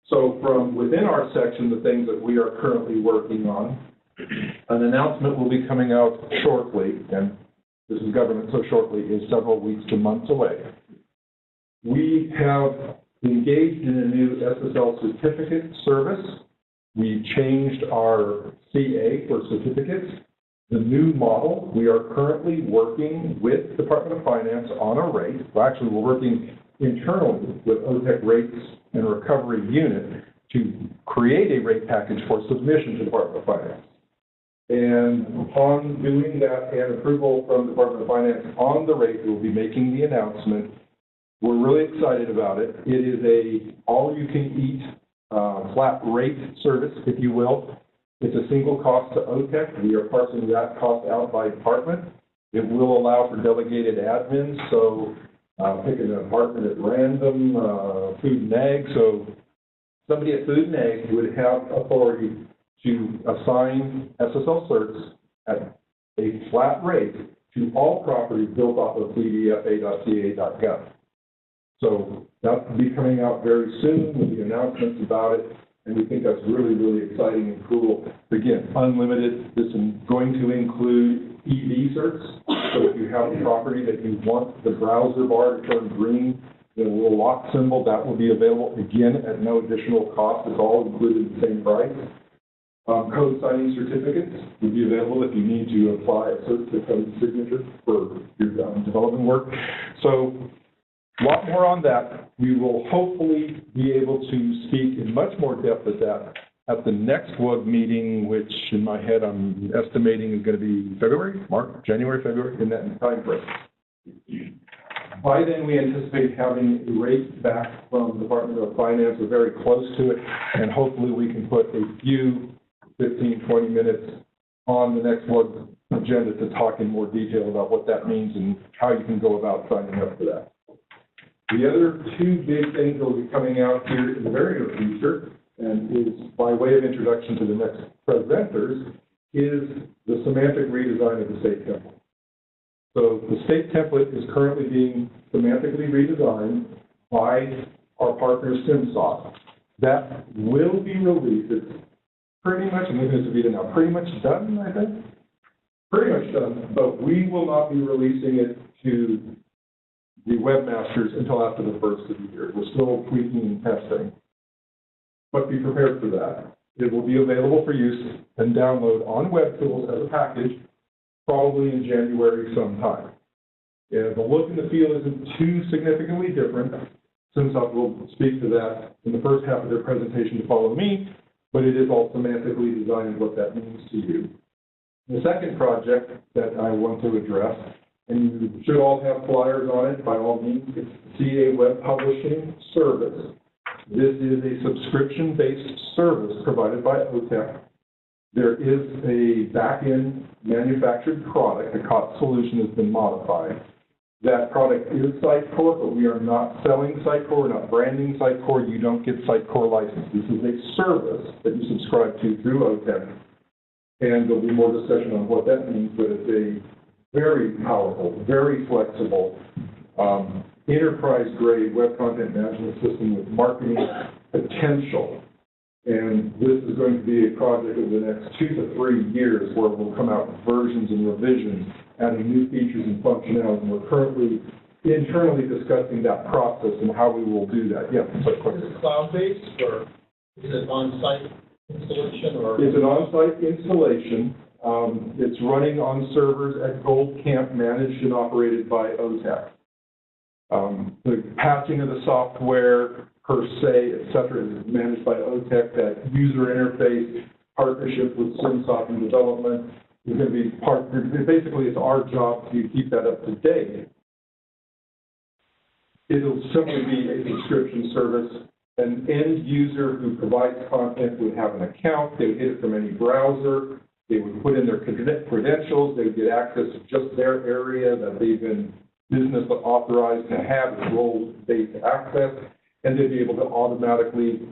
So from within our section, the things that we are currently working on, an announcement will be coming out shortly, and this is government, so shortly is several weeks to months away. We have engaged in a new SSL certificate service. We changed our CA for certificates. The new model, we are currently working with Department of Finance on a rate. Well, actually, we're working internally with OTEC Rates and Recovery Unit to create a rate package for submission to Department of Finance. And upon doing that and approval from the Department of Finance on the rate, we'll be making the announcement. We're really excited about it. It is a all-you-can-eat flat rate service, if you will. It's a single cost to OTEC. We are parsing that cost out by department. It will allow for delegated admins, so pick an department at random, food and ag. So somebody at food and ag would have authority to assign SSL certs at a flat rate to all properties built off of cdfa.ca.gov. So that will be coming out very soon with the announcements about it, and we think that's really, really exciting and cool. Again, unlimited. This is going to include EV certs. So if you have a property that you want the browser bar to turn green, the little lock symbol, that will be available, again, at no additional cost. It's all included in the same price. Code signing certificates will be available if you need to apply a cert to code signature for your development work. So a lot more on that. We will hopefully be able to speak in much more depth at that at the next WUG meeting, which in my head I'm estimating is going to be February, March, January, February, in that time frame. By then, we anticipate having a rate back from the Department of Finance. We're very close to it, and hopefully we can put a few 15, 20 minutes on the next WUG agenda to talk in more detail about what that means and how you can go about signing up for that. The other two big things that will be coming out here in the very near future, and is by way of introduction to the next presenters, is the semantic redesign of the state template. So the state template is currently being semantically redesigned by our partner SimSoft. That will be released. It's pretty much, I'm looking at Savita now, pretty much done, I think? Pretty much done, but we will not be releasing it to the webmasters until after the first of the year. We're still tweaking and testing, but be prepared for that. It will be available for use and download on WebTools as a package, probably in January sometime. Yeah, the look and the feel isn't too significantly different. SimSoft will speak to that in the first half of their presentation to follow me, but it is all semantically designed what that means to you. The second project that I want to address, and you should all have flyers on it by all means, it's CA Web Publishing Service. This is a subscription-based service provided by OTEC. There is a back-end manufactured product. The COTS solution has been modified. That product is Sitecore, but we are not selling Sitecore. We're not branding Sitecore. You don't get Sitecore license. This is a service that you subscribe to through OTEC. And there'll be more discussion on what that means, but it's a very powerful, very flexible, enterprise-grade web content management system with marketing potential. And this is going to be a project over the next 2 to 3 years where we'll come out with versions and revisions, adding new features and functionality. And we're currently internally discussing that process and how we will do that. Yeah, quick Is question. it cloud-based or is it on-site installation or? It's an on-site installation. It's running on servers at Gold Camp, managed and operated by OTEC. The patching of the software per se, et cetera, is managed by OTEC. That user interface partnership with SimSoft and development is going to be basically it's our job to keep that up to date. It'll simply be a subscription service. An end user who provides content would have an account. They would hit it from any browser. They would put in their credentials. They would get access to just their area that they've been business authorized to have as role-based access, and they'd be able to automatically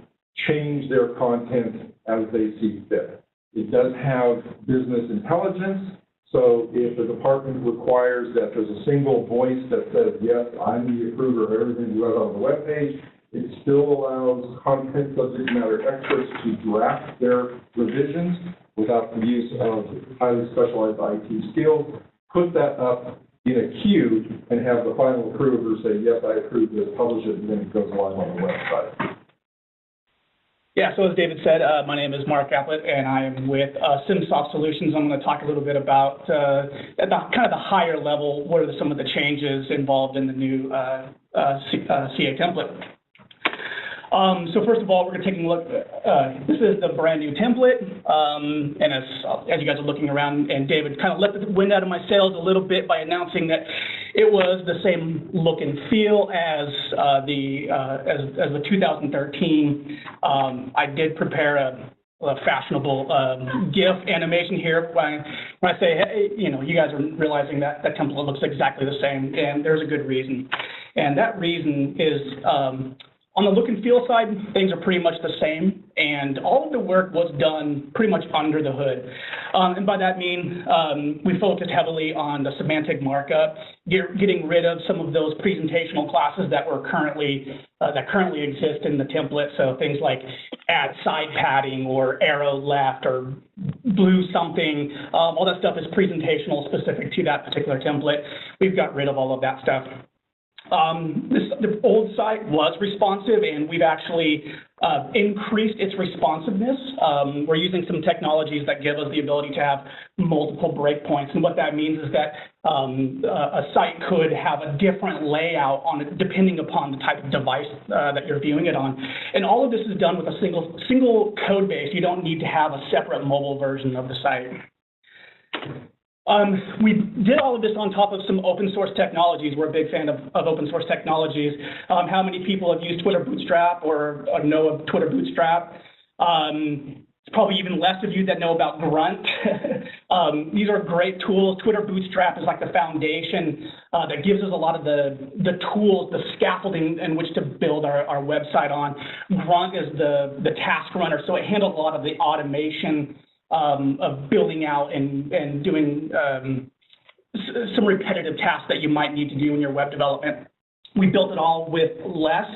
change their content as they see fit. It does have business intelligence, so if the department requires that there's a single voice that says, yes, I'm the approver of everything you have on the webpage, it still allows content subject matter experts to draft their revisions without the use of highly specialized IT skills, put that up in a queue, and have the final approver say, yes, I approve this, publish it, and then it goes live on the website. Yeah, so as David said, my name is Mark Applett, and I am with SimSoft Solutions. I'm going to talk a little bit about, at the kind of the higher level, what are some of the changes involved in the new CA template. So first of all, we're going to take a look. This is the brand new template, and as you guys are looking around, and David kind of let the wind out of my sails a little bit by announcing that it was the same look and feel as the 2013. I did prepare a fashionable GIF animation here when I say, hey, you know, you guys are realizing that that template looks exactly the same, and there's a good reason, and that reason is. On the look and feel side, things are pretty much the same, and all of the work was done pretty much under the hood. And by that I mean, we focused heavily on the semantic markup, getting rid of some of those presentational classes that were currently exist in the template. So things like add side padding or arrow left or blue something, all that stuff is presentational specific to that particular template. We've got rid of all of that stuff. The old site was responsive, and we've actually increased its responsiveness. We're using some technologies that give us the ability to have multiple breakpoints, and what that means is that a site could have a different layout on it depending upon the type of device that you're viewing it on. And all of this is done with a single code base. You don't need to have a separate mobile version of the site. We did all of this on top of some open source technologies. We're a big fan of open source technologies. How many people have used Twitter Bootstrap or know of Twitter Bootstrap? It's probably even less of you that know about Grunt. These are great tools. Twitter Bootstrap is like the foundation that gives us a lot of the tools, the scaffolding in which to build our website on. Grunt is the task runner, so it handles a lot of the automation of building out and doing some repetitive tasks that you might need to do in your web development. We built it all with Less.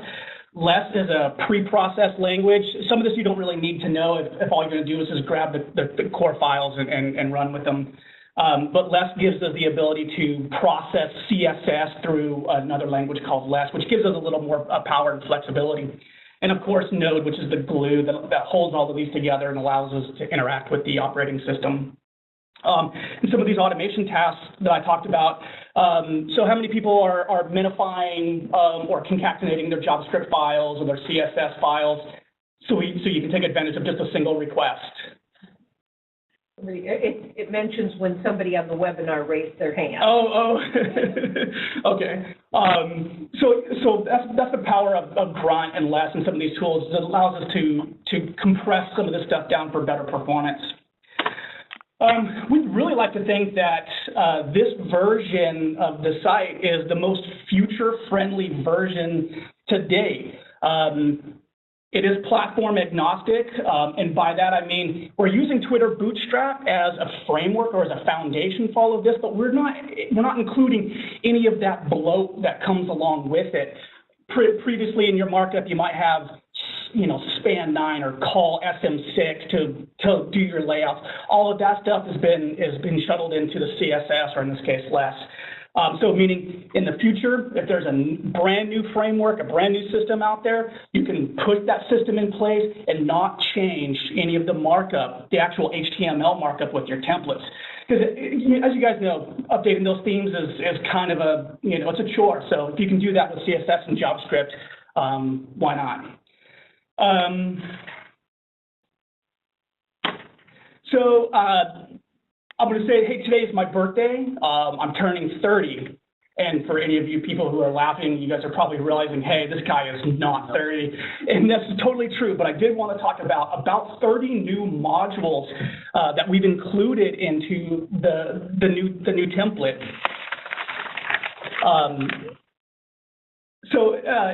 Less is a pre-processed language. Some of this you don't really need to know if all you're going to do is just grab the core files and run with them. But Less gives us the ability to process CSS through another language called Less, which gives us a little more power and flexibility. And of course, Node, which is the glue that holds all of these together and allows us to interact with the operating system. And some of these automation tasks that I talked about, so how many people are minifying or concatenating their JavaScript files or their CSS files so you can take advantage of just a single request? It mentions when somebody on the webinar raised their hand. Oh, okay. So that's the power of Grunt and Less and some of these tools. It allows us to compress some of this stuff down for better performance. We'd really like to think that this version of the site is the most future-friendly version to date. It is platform agnostic, and by that I mean we're using Twitter Bootstrap as a framework or as a foundation for all of this, but we're not including any of that bloat that comes along with it. Previously in your markup, you might have, you know, span 9 or call SM6 to do your layouts. All of that stuff has been shuttled into the CSS, or in this case, Less. So meaning in the future, if there's a brand new framework, a brand new system out there, you can put that system in place and not change any of the markup, the actual HTML markup with your templates. Because as you guys know, updating those themes is kind of a, it's a chore. So if you can do that with CSS and JavaScript, why not? I'm going to say, hey, today is my birthday. I'm turning 30. And for any of you people who are laughing, you guys are probably realizing, hey, this guy is not 30. And that's totally true. But I did want to talk about 30 new modules that we've included into the new template.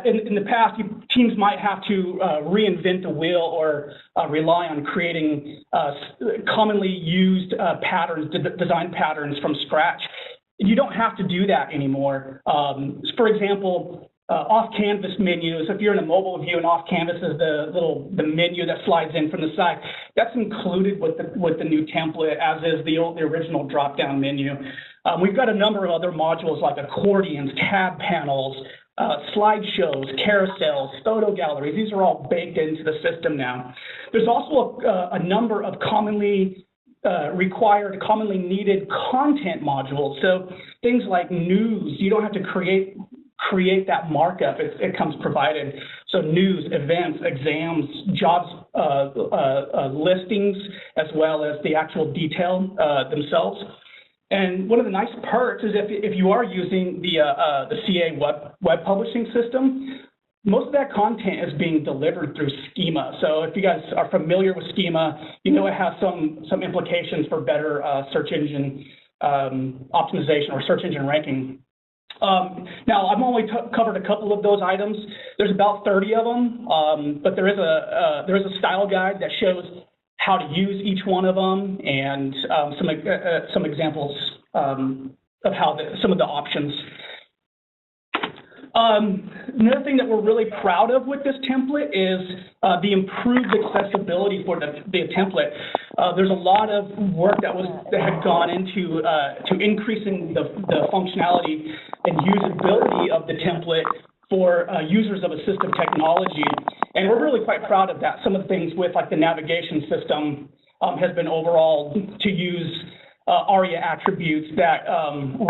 In the past, teams might have to reinvent the wheel or rely on creating commonly used patterns, design patterns from scratch. You don't have to do that anymore. For example, off-canvas menus, if you're in a mobile view and off-canvas is the menu that slides in from the side, that's included with the new template, as is the original drop-down menu. We've got a number of other modules like accordions, tab panels, slideshows, carousels, photo galleries. These are all baked into the system now. There's also a number of commonly required, commonly needed content modules. So things like news, you don't have to create that markup. It comes provided. So news, events, exams, jobs listings, as well as the actual detail themselves. And one of the nice perks is if you are using the CA web publishing system, most of that content is being delivered through schema. So if you guys are familiar with schema, you know it has some implications for better search engine optimization or search engine ranking. Now, I've only covered a couple of those items. There's about 30 of them, but there is a style guide that shows how to use each one of them, and some examples of how some of the options. Another thing that we're really proud of with this template is the improved accessibility for the template. There's a lot of work that had gone into increasing the functionality and usability of the template for users of assistive technology. And we're really quite proud of that. Some of the things with like the navigation system has been overall to use ARIA attributes that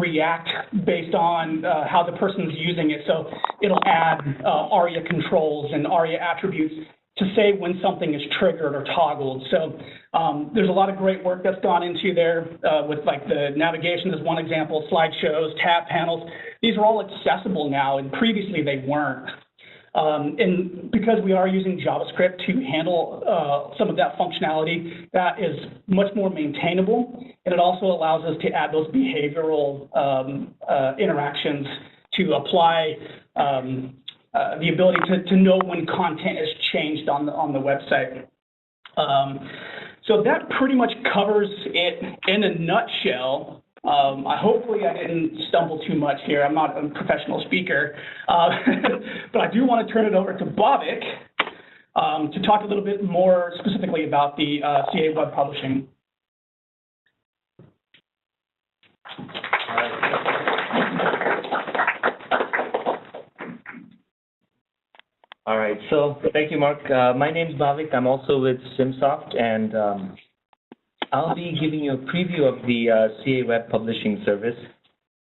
react based on how the person's using it. So it'll add ARIA controls and ARIA attributes to say when something is triggered or toggled. So there's a lot of great work that's gone into there with like the navigation as one example, slideshows, tab panels. These are all accessible now, and previously they weren't. And because we are using JavaScript to handle some of that functionality, that is much more maintainable, and it also allows us to add those behavioral interactions to apply the ability to know when content is changed on the website. So that pretty much covers it in a nutshell. Hopefully I didn't stumble too much here. I'm not a professional speaker, but I do want to turn it over to Bhavik to talk a little bit more specifically about the CA web publishing. All right, so thank you, Mark. My name is Bhavik. I'm also with Simsoft, and I'll be giving you a preview of the CA web publishing service.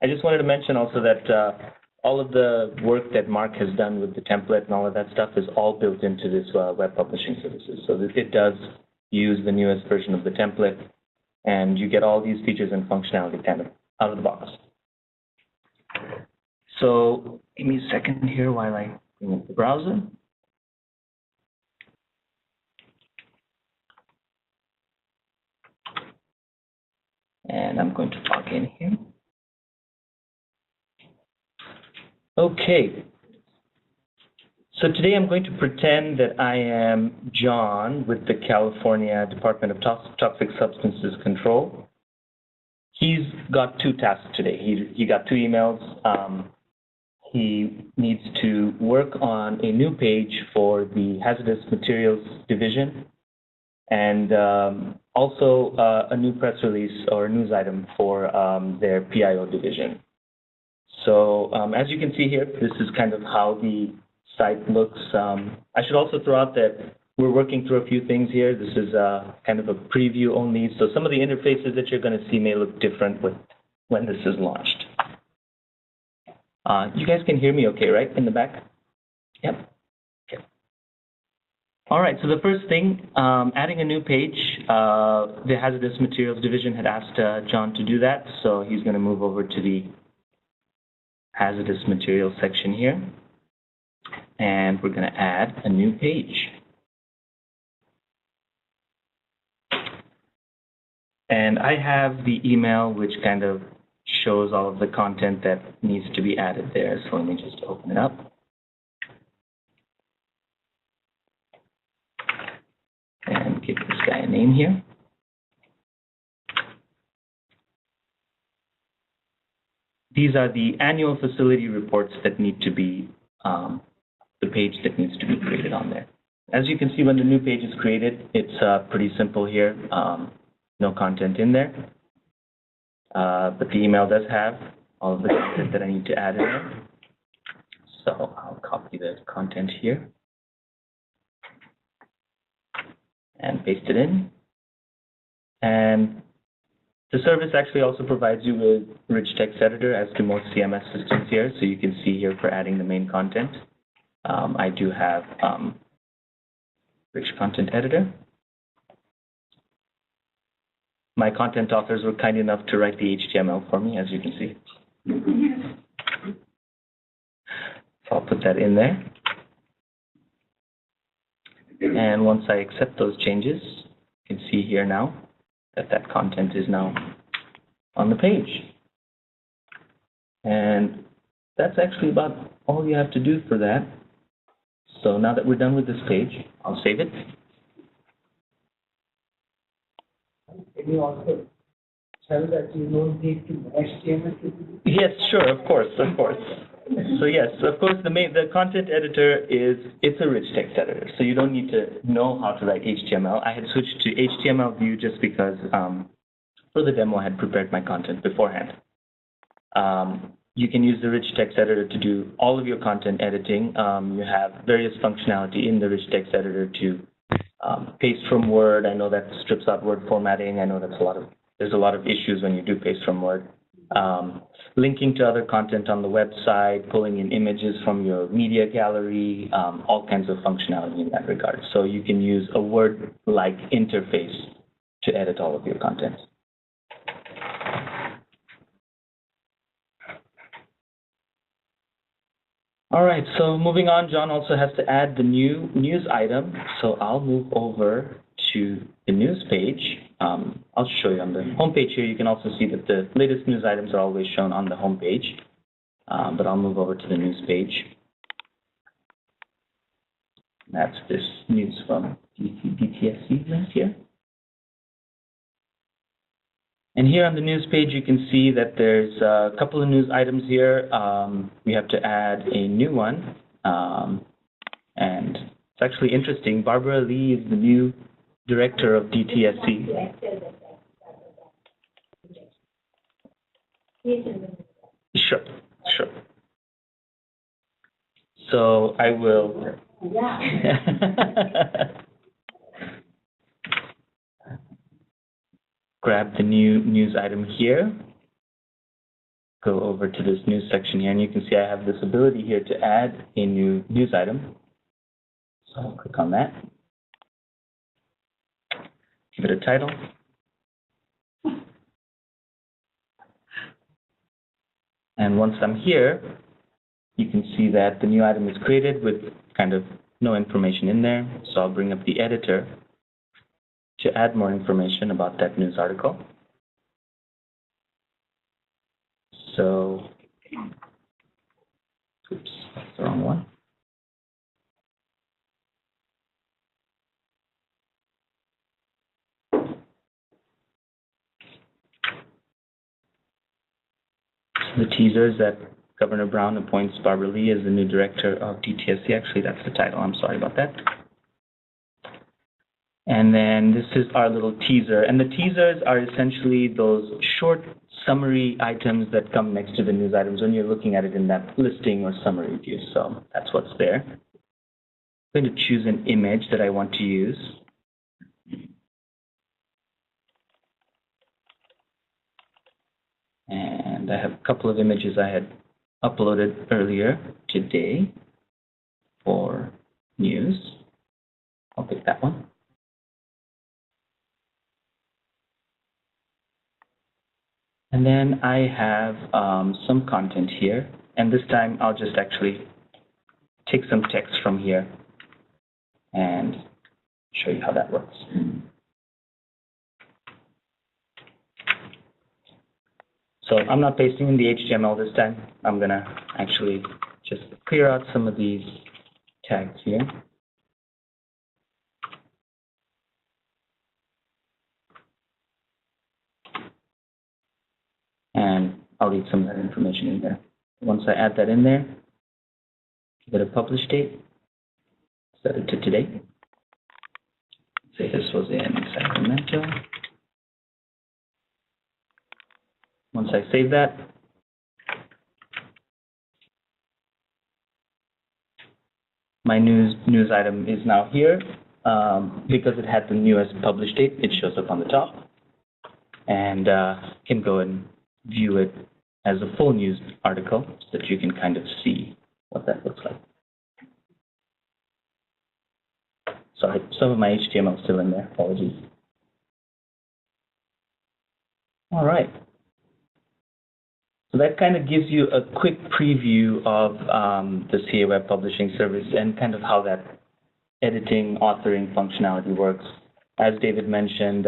I just wanted to mention also that all of the work that Mark has done with the template and all of that stuff is all built into this web publishing services. So that it does use the newest version of the template, and you get all these features and functionality kind of out of the box. So give me a second here while I bring up the browser. And I'm going to log in here. Okay. So today I'm going to pretend that I am John with the California Department of Toxic Substances Control. He's got two tasks today. He got two emails. He needs to work on a new page for the Hazardous Materials Division, and also a new press release or news item for their PIO division. So as you can see here, this is kind of how the site looks. I should also throw out that we're working through a few things here. This is kind of a preview only, so some of the interfaces that you're going to see may look different when this is launched. You guys can hear me okay, right, in the back? Yep. Okay. All right, so the first thing, adding a new page. The Hazardous Materials Division had asked John to do that, so he's going to move over to the Hazardous Materials section here. And we're going to add a new page. And I have the email which kind of shows all of the content that needs to be added there. So let me just open it up. And give this guy a name here. These are the annual facility reports that need to be, the page that needs to be created on there. As you can see, when the new page is created, it's pretty simple here. No content in there. But the email does have all of the content that I need to add in there. So I'll copy the content here and paste it in. And the service actually also provides you with rich text editor, as do most CMS systems here. So you can see here for adding the main content. I do have rich content editor. My content authors were kind enough to write the HTML for me, as you can see. So I'll put that in there. And once I accept those changes, you can see here now that that content is now on the page. And that's actually about all you have to do for that. So now that we're done with this page, I'll save it. Can you also tell that you don't need to HTML to do? Yes, sure, of course, of course. So yes, of course, the content editor it's a rich text editor, so you don't need to know how to write HTML. I had switched to HTML view just because for the demo I had prepared my content beforehand. You can use the rich text editor to do all of your content editing. You have various functionality in the rich text editor to paste from Word. I know that strips out word formatting. I know there's a lot of issues when you do paste from Word. Linking to other content on the website, pulling in images from your media gallery, all kinds of functionality in that regard. So you can use a Word-like interface to edit all of your content. All right, so moving on, John also has to add the new news item. So I'll move over to the news page. I'll show you on the home page here. You can also see that the latest news items are always shown on the home page. But I'll move over to the news page. That's this news from DTSC link here. And here on the news page, you can see that there's a couple of news items here. We have to add a new one. And it's actually interesting. Barbara Lee is the new director of DTSC. Sure, sure. So I will. Grab the new news item here, go over to this news section here, and you can see I have this ability here to add a new news item. So I'll click on that, give it a title. And once I'm here, you can see that the new item is created with kind of no information in there. So I'll bring up the editor to add more information about that news article. So, oops, that's the wrong one. The teaser is that Governor Brown appoints Barbara Lee as the new director of DTSC. Actually, that's the title. I'm sorry about that. And then this is our little teaser. And the teasers are essentially those short summary items that come next to the news items when you're looking at it in that listing or summary view. So that's what's there. I'm going to choose an image that I want to use. And I have a couple of images I had uploaded earlier today for news. I'll pick that one. And then I have some content here. And this time I'll just actually take some text from here and show you how that works. So I'm not pasting in the HTML this time. I'm going to actually just clear out some of these tags here. And I'll leave some of that information in there. Once I add that in there, give it a publish date, set it to today. Say this was in Sacramento. Once I save that, my news item is now here. Because it had the newest publish date, it shows up on the top. And can go and view it as a full news article so that you can kind of see what that looks like. Sorry, some of my HTML is still in there. Apologies. All right. So that kind of gives you a quick preview of the CA Web Publishing Service and kind of how that editing, authoring functionality works. As David mentioned,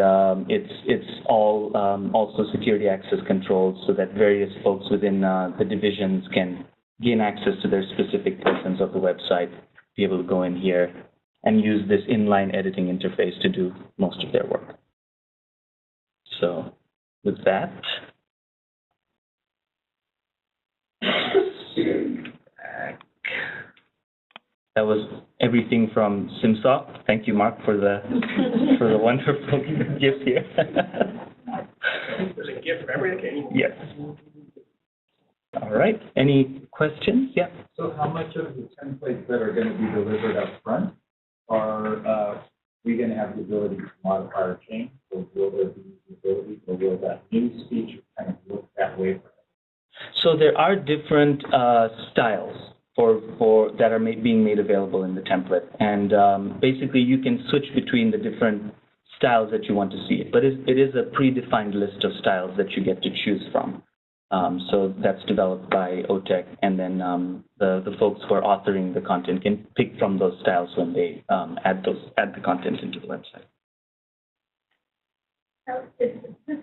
it's all also security access controls so that various folks within the divisions can gain access to their specific portions of the website, be able to go in here and use this inline editing interface to do most of their work. So with that, that was everything from SimSoft. Thank you, Mark, for the wonderful gift here. There's a gift for everything. Yes. All right. Any questions? Yeah. So how much of the templates that are going to be delivered up front are we going to have the ability to modify or change? Or will there be the ability, or will that news feature kind of look that way? So there are different styles for that are being made available in the template, and basically you can switch between the different styles that you want to see. But it is a predefined list of styles that you get to choose from. So that's developed by OTEC, and then the folks who are authoring the content can pick from those styles when they add the content into the website. So is this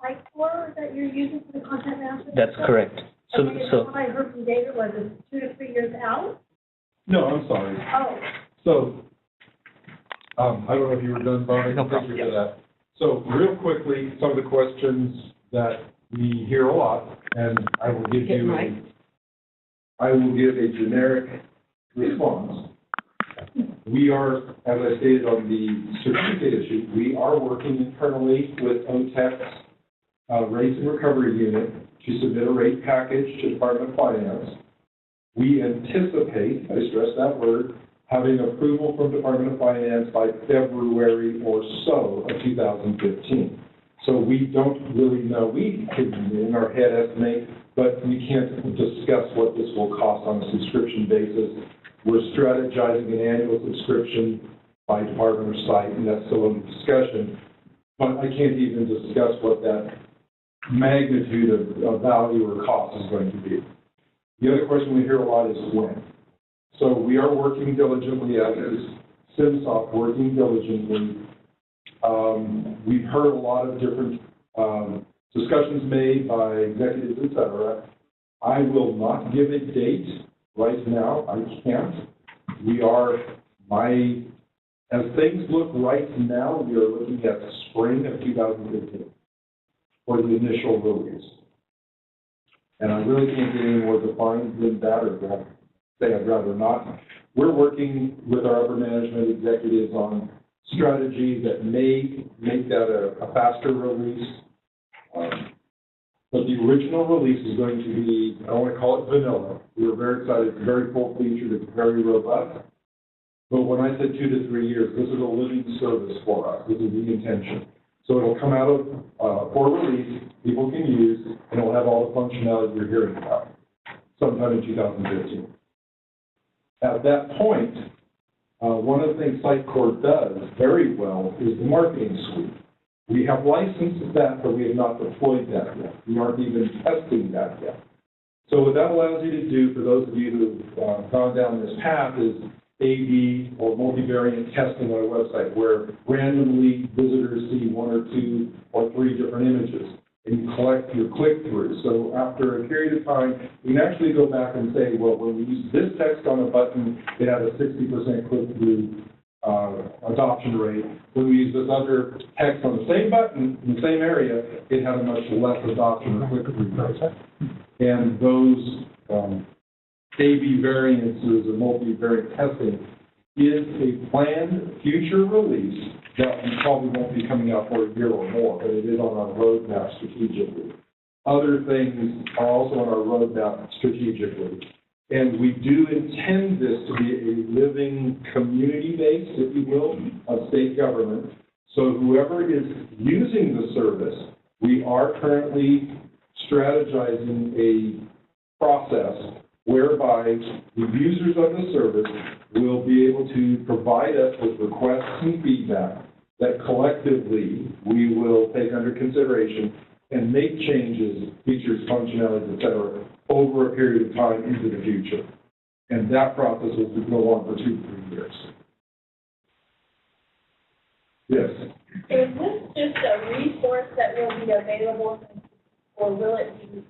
Sitecore that you're using for the content management? That's correct. So What I heard from David was it's 2 to 3 years out? No, I'm sorry. Oh. So, I don't know if you were done, Bonnie. No problem. Thank you for that. So, real quickly, some of the questions that we hear a lot, and I will give you a generic response. We are, as I stated on the certificate issue, we are working internally with OTEC's Rates and Recovery Unit to submit a rate package to Department of Finance. We anticipate, I stress that word, having approval from Department of Finance by February or so of 2015. So we don't really know. We can in our head estimate, but we can't discuss what this will cost on a subscription basis. We're strategizing an annual subscription by department or site, and that's still in discussion. But I can't even discuss what that magnitude of value or cost is going to be. The other question we hear a lot is when. So we are working diligently, as is SimSoft working diligently. We've heard a lot of different discussions made by executives, et cetera. I will not give a date right now. I can't. As things look right now, we are looking at spring of 2015 for the initial release. And I really can't get any more defined than that, or say I'd rather not. We're working with our upper management executives on strategies that may make that a faster release. But the original release is going to be, I don't want to call it vanilla. We were very excited. It's very full-featured. It's very robust. But when I said 2 to 3 years, this is a living service for us. This is the intention. So it'll come out of for release, people can use, and it'll have all the functionality you're hearing about sometime in 2015. At that point, one of the things Sitecore does very well is the marketing suite. We have licensed that, but we have not deployed that yet. We aren't even testing that yet. So what that allows you to do, for those of you who've gone down this path, is A/B or multivariate testing on a website where randomly visitors see 1 or 2 or 3 different images, and you collect your click-through. So after a period of time, you can actually go back and say, well, when we use this text on a button, it had a 60% click-through adoption rate. When we use this other text on the same button in the same area, it had a much less adoption or click-through rate. And those A/B variances or multivariate testing is a planned future release that we probably won't be coming out for a year or more, but it is on our roadmap strategically. Other things are also on our roadmap strategically. And we do intend this to be a living community base, if you will, of state government. So whoever is using the service, we are currently strategizing a process whereby the users of the service will be able to provide us with requests and feedback that collectively we will take under consideration and make changes, features, functionalities, et cetera, over a period of time into the future. And that process will go on for 2 to 3 years. Yes? Is this just a resource that will be available, or will it be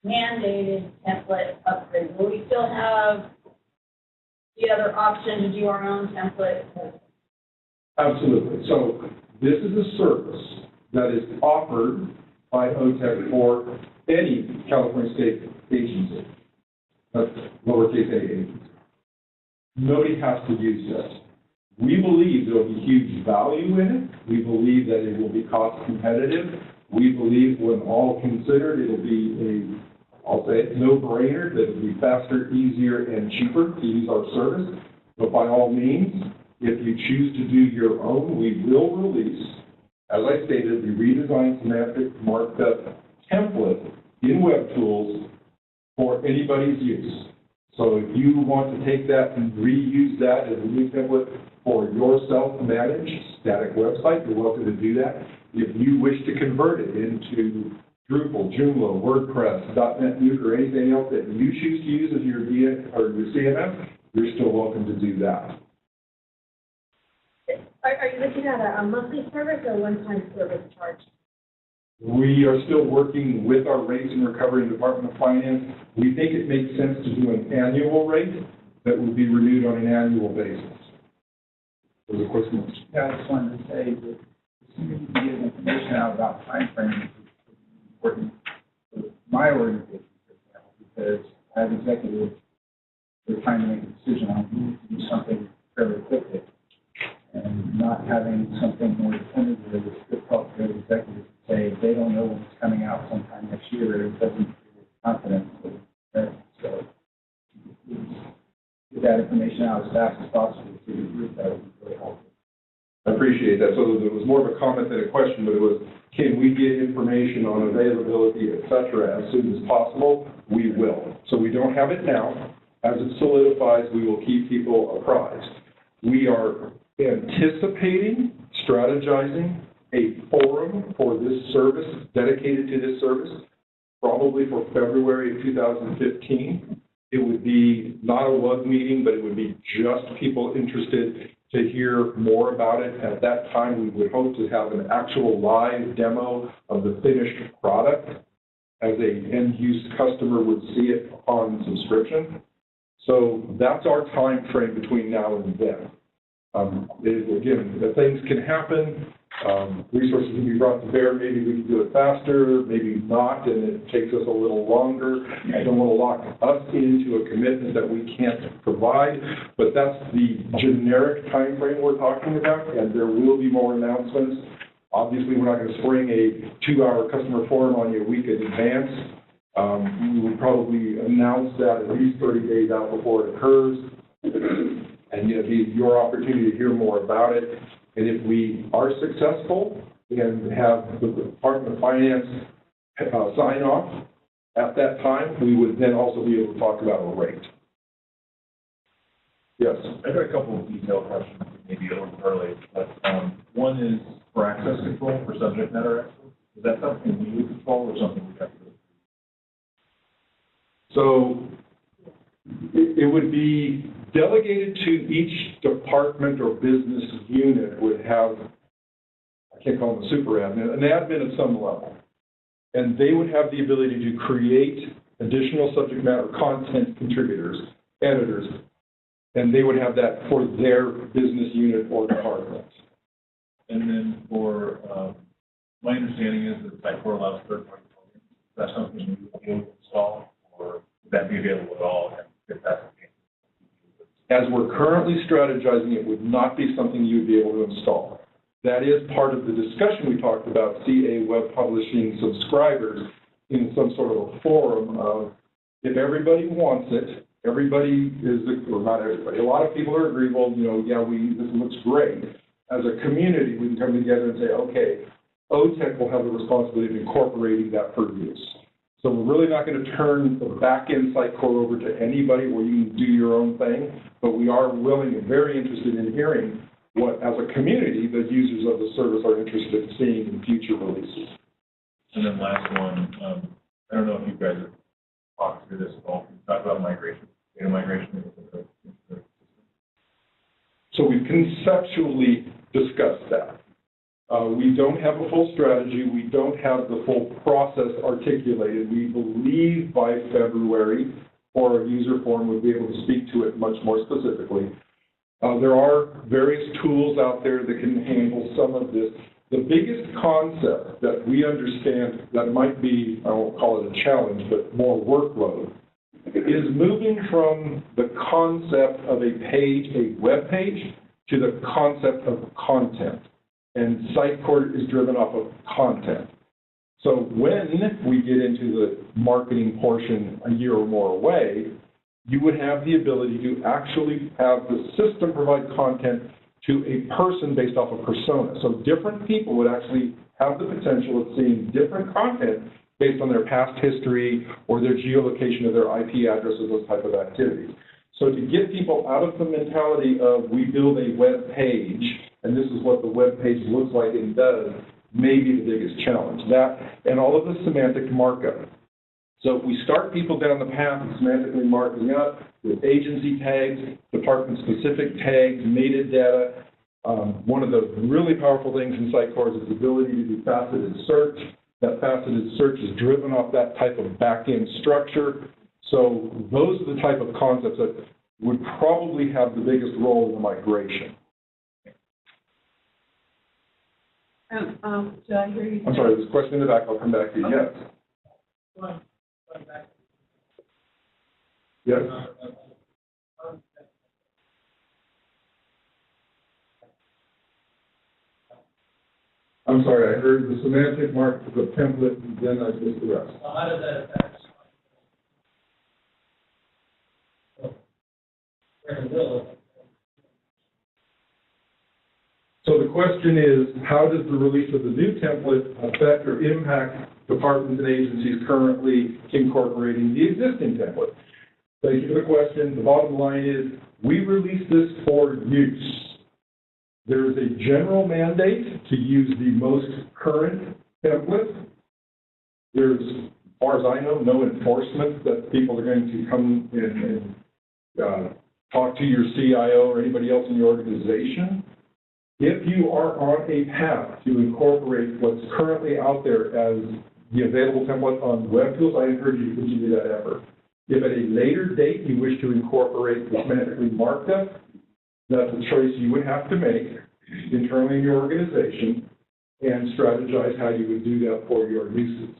mandated template upgrade? Will we still have the other option to do our own template? Absolutely. So this is a service that is offered by OTEC for any California state agency. That's lowercase a agency. Nobody has to use this. We believe there will be huge value in it. We believe that it will be cost competitive. We believe when all considered, it'll be I'll say it, no-brainer, that it'll be faster, easier, and cheaper to use our service. But by all means, if you choose to do your own, we will release, as I stated, the redesigned semantic markup template in Web Tools for anybody's use. So if you want to take that and reuse that as a new template for your self-managed static website, you're welcome to do that. If you wish to convert it into Drupal, Joomla, WordPress, .NET Nuke, or anything else that you choose to use as your CMS, you're still welcome to do that. Are you looking at a monthly service or one-time service charge? We are still working with our Rates and Recovery and Department of Finance. We think it makes sense to do an annual rate that will be renewed on an annual basis. There's a question. Yeah, I just wanted to say that as soon as you can get information out about timeframes, it's important for my organization, for example, because as executives, we're trying to make a decision on who to do something fairly quickly. And not having something more definitive is difficult for the executives to say if they don't know when it's coming out sometime next year, it doesn't create confidence. So get that information out as fast as possible to the group. That would be really helpful. I appreciate that. So there was more of a comment than a question, but it was, can we get information on availability, et cetera, as soon as possible? We will. So we don't have it now. As it solidifies, we will keep people apprised. We are anticipating, strategizing a forum for this service, dedicated to this service, probably for February of 2015. It would be not a WUG meeting, but it would be just people interested to hear more about it. At that time, we would hope to have an actual live demo of the finished product as an end-use customer would see it upon subscription. So that's our time frame between now and then. Again, things can happen. Resources can be brought to bear. Maybe we can do it faster, maybe not, and it takes us a little longer. I don't want to lock us into a commitment that we can't provide, but that's the generic time frame we're talking about, and there will be more announcements Obviously, we're not going to spring a 2-hour customer forum on you a week in advance. We would probably announce that at least 30 days out before it occurs. And it'll be your opportunity to hear more about it. And if we are successful and have the Department of Finance sign off at that time, we would then also be able to talk about a rate. Yes? I got a couple of detailed questions, maybe a little early, but one is for access control for subject matter experts. Is that something we would control or something we have to do? So it would be delegated to each department or business unit would have, I can't call them a super admin, an admin at some level. And they would have the ability to create additional subject matter content contributors, editors, and they would have that for their business unit or department. And then for, my understanding is that Sitecore allows third-party programs. Is that something you would be able to install, or would that be available at all if that's the case? As we're currently strategizing, it would not be something you would be able to install. That is part of the discussion we talked about CA Web Publishing subscribers in some sort of a forum of, if everybody wants it, everybody is, or not everybody, a lot of people are agreeable, you know, yeah, this looks great. As a community, we can come together and say, okay, OTEC will have the responsibility of incorporating that for use. So we're really not going to turn the back-end Sitecore over to anybody where you can do your own thing, but we are willing and very interested in hearing what, as a community, the users of the service are interested in seeing in future releases. And then last one, I don't know if you guys have talked through this at all. Can you talk about migration, data migration into the system? So we've conceptually discussed that. We don't have a full strategy. We don't have the full process articulated. We believe by February, or a user forum would be able to speak to it much more specifically. There are various tools out there that can handle some of this. The biggest concept that we understand that might be, I won't call it a challenge, but more workload, is moving from the concept of a page, a web page, to the concept of content. And Sitecore is driven off of content. So when we get into the marketing portion a year or more away, you would have the ability to actually have the system provide content to a person based off a persona. So different people would actually have the potential of seeing different content based on their past history or their geolocation of their IP addresses, those type of activities. So to get people out of the mentality of we build a web page and this is what the web page looks like and does, may be the biggest challenge. That and all of the semantic markup. So if we start people down the path of semantically marking up with agency tags, department-specific tags, metadata, one of the really powerful things in Sitecore is its ability to do faceted search. That faceted search is driven off that type of back-end structure. So those are the type of concepts that would probably have the biggest role in the migration. Did I hear you? I'm sorry, there's a question in the back. I'll come back to you. Yes. Yes. I'm sorry, I heard the semantic mark of the template, and then I missed the rest. How does that affect? So the question is, how does the release of the new template affect or impact departments and agencies currently incorporating the existing template? Thank you for the question. The bottom line is, we release this for use. There is a general mandate to use the most current template. There's, as far as I know, no enforcement that people are going to come in and talk to your CIO or anybody else in your organization. If you are on a path to incorporate what's currently out there as the available template on web tools, I encourage you to continue that effort. If at a later date you wish to incorporate the semantically marked up, that's a choice you would have to make internally in your organization and strategize how you would do that for your uses.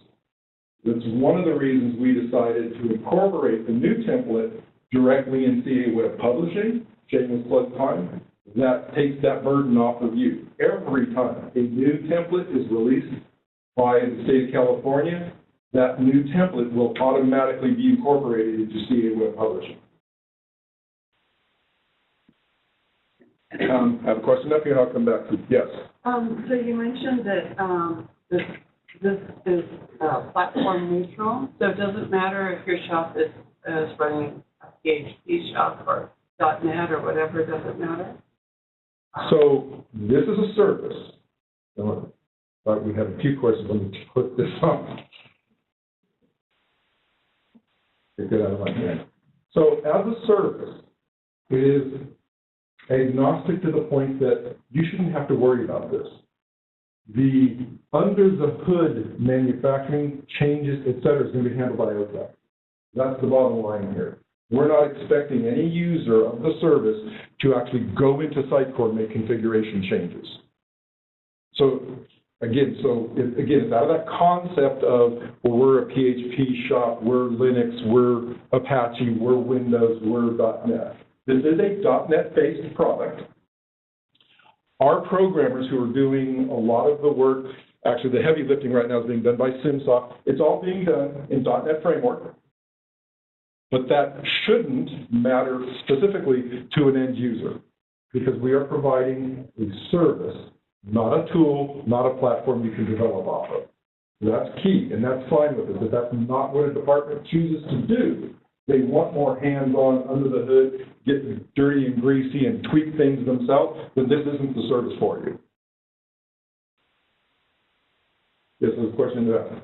That's one of the reasons we decided to incorporate the new template directly in CA Web Publishing, shameless plug time. that takes that burden off of you. Every time a new template is released by the state of California, that new template will automatically be incorporated into CA Web Publishing. I have a question up here, and I'll come back to you. Yes? So you mentioned that this is platform neutral, so it doesn't matter if your shop is running a PHP shop or .NET or whatever, it doesn't matter? So this is a service. But we have a few questions. Let me put this on. Get out of my hand. So as a service, it is agnostic to the point that you shouldn't have to worry about this. The under the hood manufacturing changes, et cetera, is going to be handled by OTEC. That's the bottom line here. We're not expecting any user of the service to actually go into Sitecore and make configuration changes. So again, it's out of that concept of, well, we're a PHP shop, we're Linux, we're Apache, we're Windows, we're .NET. This is a .NET-based product. Our programmers who are doing a lot of the work, actually the heavy lifting right now is being done by SimSoft. It's all being done in .NET Framework. But that shouldn't matter specifically to an end user, because we are providing a service, not a tool, not a platform you can develop off of. That's key, and that's fine with us, but that's not what a department chooses to do. They want more hands-on, under the hood, get dirty and greasy and tweak things themselves, then this isn't the service for you. Yes, there's a question to that.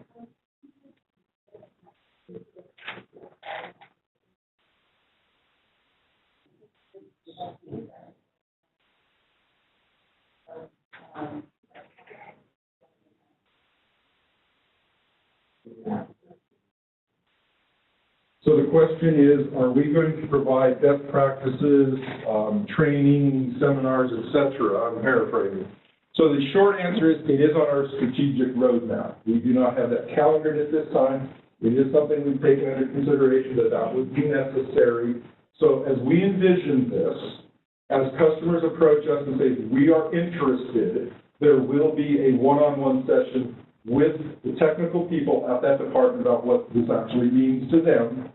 So the question is, are we going to provide best practices, training, seminars, et cetera? I'm paraphrasing. So the short answer is, it is on our strategic roadmap. We do not have that calendared at this time. It is something we've taken under consideration that would be necessary. So as we envision this, as customers approach us and say, we are interested, there will be a one-on-one session with the technical people at that department about what this actually means to them,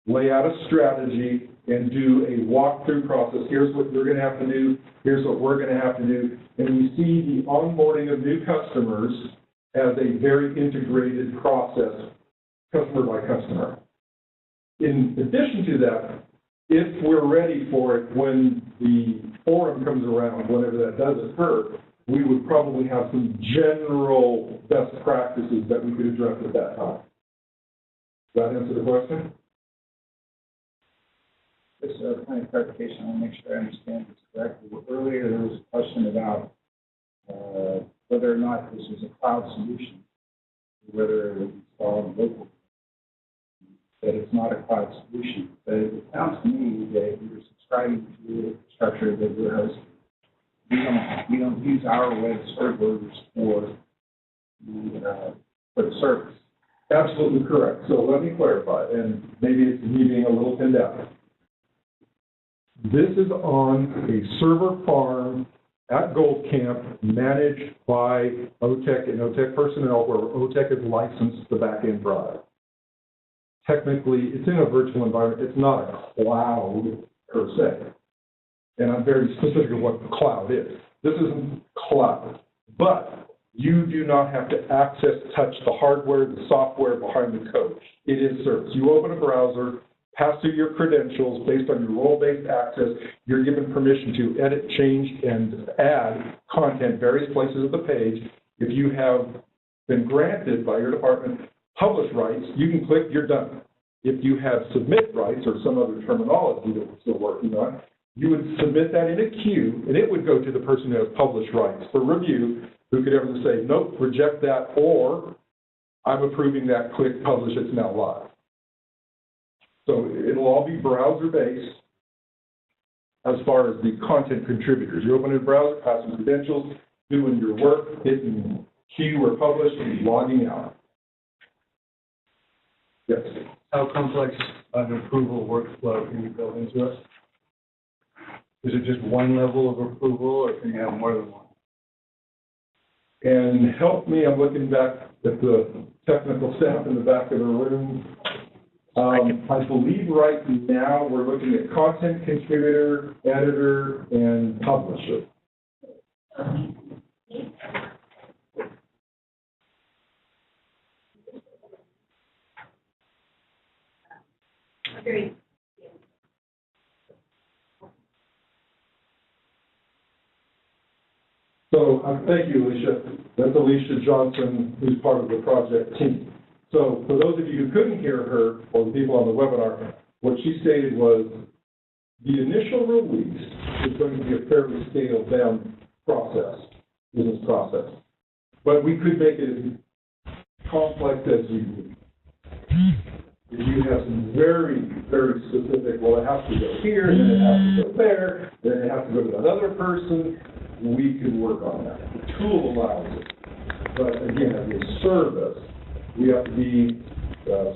lay out a strategy, and do a walkthrough process. Here's what you're going to have to do. Here's what we're going to have to do. And we see the onboarding of new customers as a very integrated process, customer by customer. In addition to that, if we're ready for it when the forum comes around, whenever that does occur, we would probably have some general best practices that we could address at that time. Does that answer the question? Just a point of clarification, I want to make sure I understand this correctly. Earlier, there was a question about whether or not this was a cloud solution, whether it was installed locally. That it's not a cloud solution. But it sounds to me that you're subscribing to the infrastructure that we're hosting. We don't use our web servers for the service. Absolutely correct. So let me clarify, and maybe it's me being a little pinned out. This is on a server farm at Gold Camp, managed by OTEC and OTEC personnel, where OTEC is licensed the back-end product. Technically, it's in a virtual environment. It's not a cloud per se. And I'm very specific of what the cloud is. This isn't cloud, but you do not have to touch the hardware, the software behind the code. It is service. You open a browser, pass through your credentials based on your role-based access. You're given permission to edit, change, and add content various places of the page. If you have been granted by your department publish rights, you can click, you're done. If you have submit rights or some other terminology that we're still working on, you would submit that in a queue, and it would go to the person who has published rights for review, who could ever say, nope, reject that, or I'm approving that, click publish, it's now live. So it'll all be browser-based as far as the content contributors. You open a browser, passing credentials, doing your work, hitting queue or publish, and logging out. Yes? How complex an approval workflow can you build into it? Is it just one level of approval, or can you have more than one? And help me, I'm looking back at the technical staff in the back of the room. I believe right now we're looking at content contributor, editor, and publisher. Great. So, thank you, Alicia. That's Alicia Johnson, who's part of the project team. So, for those of you who couldn't hear her, or the people on the webinar, what she stated was, the initial release is going to be a fairly scaled down business process. But we could make it as complex as you need. If you have some very, very specific, well, it has to go here, and then it has to go there, then it has to go to another person, we can work on that. The tool allows it. But again, as a service, we have to be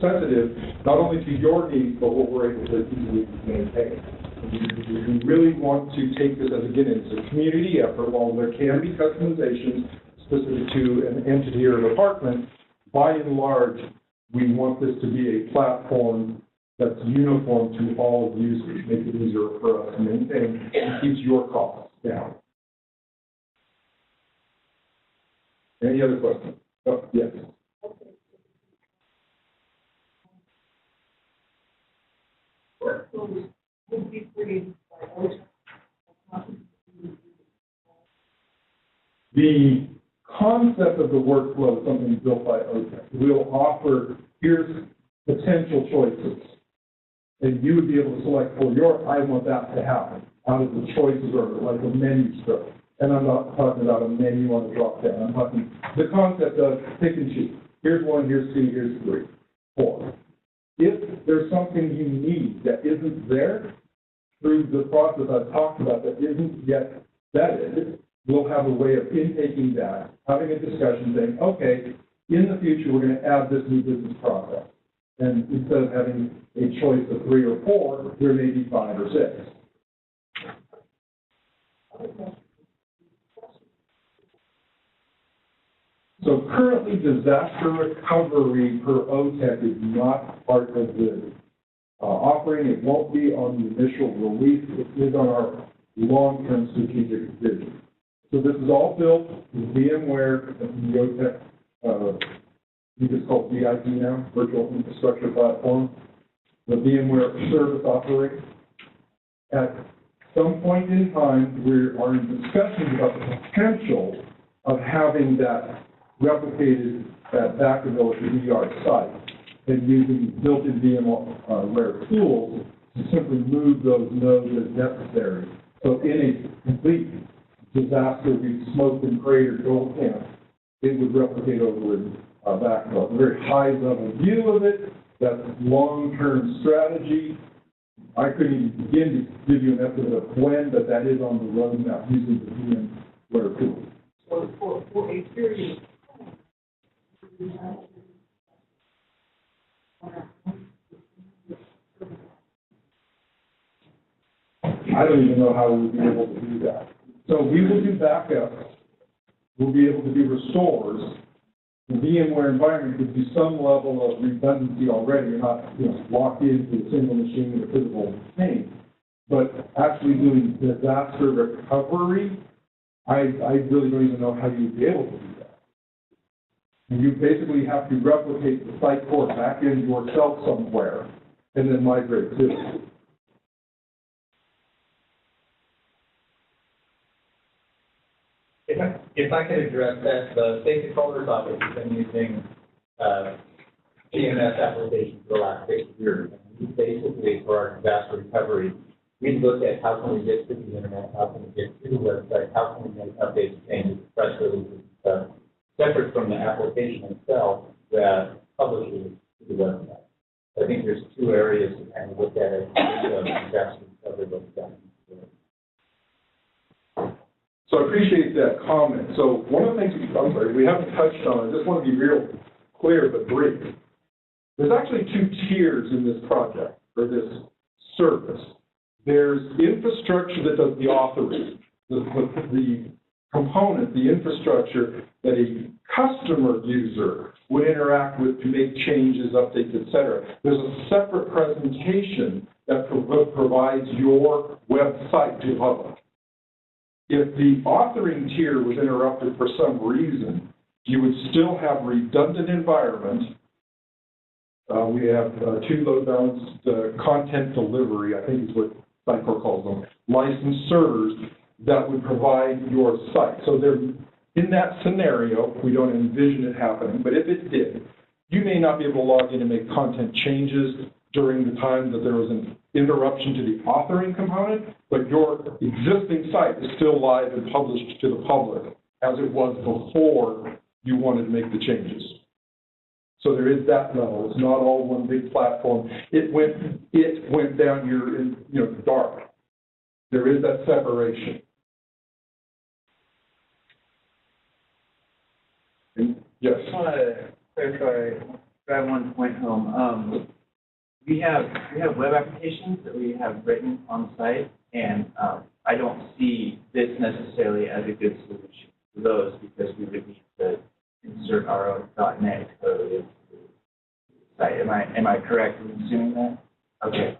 sensitive, not only to your needs, but what we're able to easily maintain. We really want to take this as, again, it's a community effort. While there can be customizations specific to an entity or a department, by and large, we want this to be a platform that's uniform to all users, make it easier for us to maintain, and keeps your costs down. Any other questions? Oh, yes. The concept of the workflow is something built by OTEC. We'll offer, here's potential choices. And you would be able to select for I want that to happen out of the choices or like a menu script. And I'm not talking about a menu on the drop down. I'm talking the concept of pick and choose. Here's 1, here's 2, here's 3, 4. If there's something you need that isn't there through the process I've talked about that isn't yet vetted, we'll have a way of intaking that, having a discussion, saying, okay, in the future, we're going to add this new business process. And instead of having a choice of 3 or 4, there may be 5 or 6. So currently, disaster recovery per OTEC is not part of the offering. It won't be on the initial release. It is on our long-term strategic vision. So this is all built with VMware and the OTEC, I think it's called VIP now, Virtual Infrastructure Platform, the VMware service offering. At some point in time, we are in discussions about the potential of having that replicated at Vacaville at the ER site and using built-in VMware tools to simply move those nodes as necessary. So in a complete disaster, we smoked and cratered gold camp, it would replicate over in Vacaville. A very high-level view of it, that's long-term strategy. I couldn't even begin to give you an estimate of when, but that is on the roadmap using the VMware tools. So for a period. I don't even know how we'll be able to do that. So we will do backups. We'll be able to do restores. The VMware environment gives you some level of redundancy already. You're not locked into a single machine or physical machine. But actually doing disaster recovery, I really don't even know how you'd be able to do that. And you basically have to replicate the site core back in yourself somewhere and then migrate to it. If I could address that, the state controller's office has been using GMS applications for the last 6 years. And basically, for our disaster recovery, we look at how can we get to the internet, how can we get to the website, how can we make updates, changes, press releases, stuff, separate from the application itself that publishes to the website. I think there's 2 areas to kind of look at it, disaster recovery website. So I appreciate that comment. So one of the things we haven't touched on, I just want to be real clear but brief. There's actually 2 tiers in this project, or this service. There's infrastructure that does the authoring, the component, the infrastructure that a customer user would interact with to make changes, updates, et cetera. There's a separate presentation that provides your website to the public. If the authoring tier was interrupted for some reason, you would still have redundant environment. We have two load balanced content delivery, I think is what Sitecore calls them, licensed servers that would provide your site. So there, in that scenario, we don't envision it happening, but if it did, you may not be able to log in and make content changes during the time that there was an interruption to the authoring component, but your existing site is still live and published to the public as it was before you wanted to make the changes. So there is that level. It's not all one big platform. It went down here in dark. There is that separation. Yes. I just want to clarify, drive one point home. We have web applications that we have written on the site, and I don't see this necessarily as a good solution for those because we would need to insert our own .NET code into the site. Am I correct in assuming that? Okay.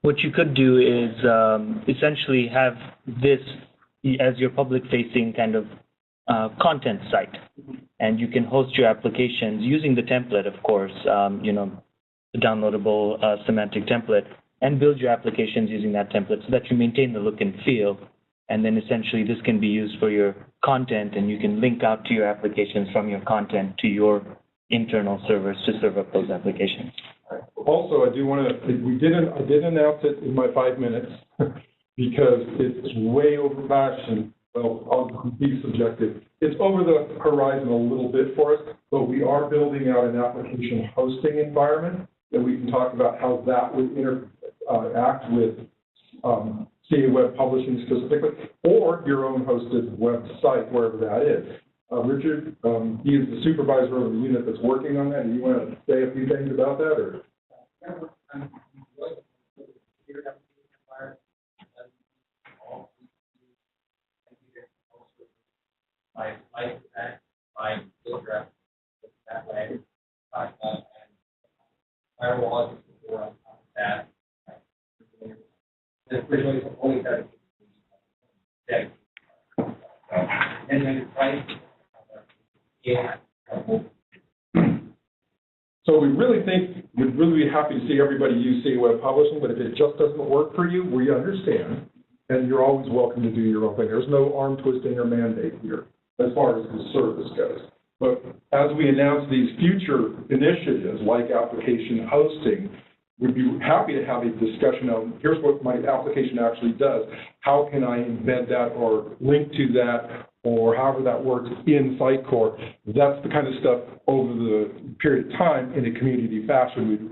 What you could do is essentially have this as your public-facing kind of content site, and you can host your applications using the template, of course, the downloadable semantic template, and build your applications using that template so that you maintain the look and feel. And then essentially this can be used for your content, and you can link out to your applications from your content to your internal servers to serve up those applications. Also, I do want to, I did announce it in my 5 minutes because it's way over fashion. Well, I'll be subjective. It's over the horizon a little bit for us, but we are building out an application hosting environment that we can talk about how that would interact with CA Web Publishing specifically, or your own hosted website, wherever that is. Richard, he is the supervisor of the unit that's working on that. Do you want to say a few things about that, or? My life that my children that way, and firewall is for that. It's pretty much only that. And then right. Yeah. So we really think, we'd really be happy to see everybody use CA Web Publishing, but if it just doesn't work for you, we understand, and you're always welcome to do your own thing. There's no arm twisting or mandate here as far as the service goes. But as we announce these future initiatives like application hosting, we'd be happy to have a discussion on, here's what my application actually does. How can I embed that or link to that, or however that works in Sitecore? That's the kind of stuff over the period of time in a community fashion we'd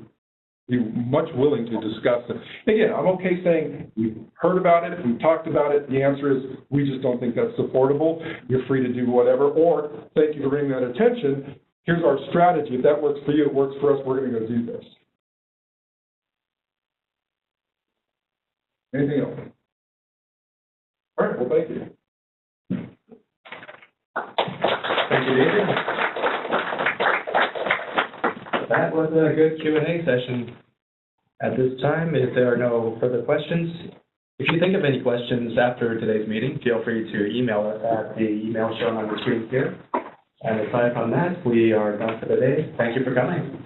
be much willing to discuss it. Again, I'm okay saying we've heard about it, we've talked about it. The answer is we just don't think that's supportable. You're free to do whatever, or thank you for bringing that attention. Here's our strategy. If that works for you, it works for us. We're going to go do this. Anything else? All right, well, thank you. Thank you, David. That was a good Q&A session. At this time, if there are no further questions, if you think of any questions after today's meeting, feel free to email us at the email shown on the screen here. And aside from that, we are done for the day. Thank you for coming.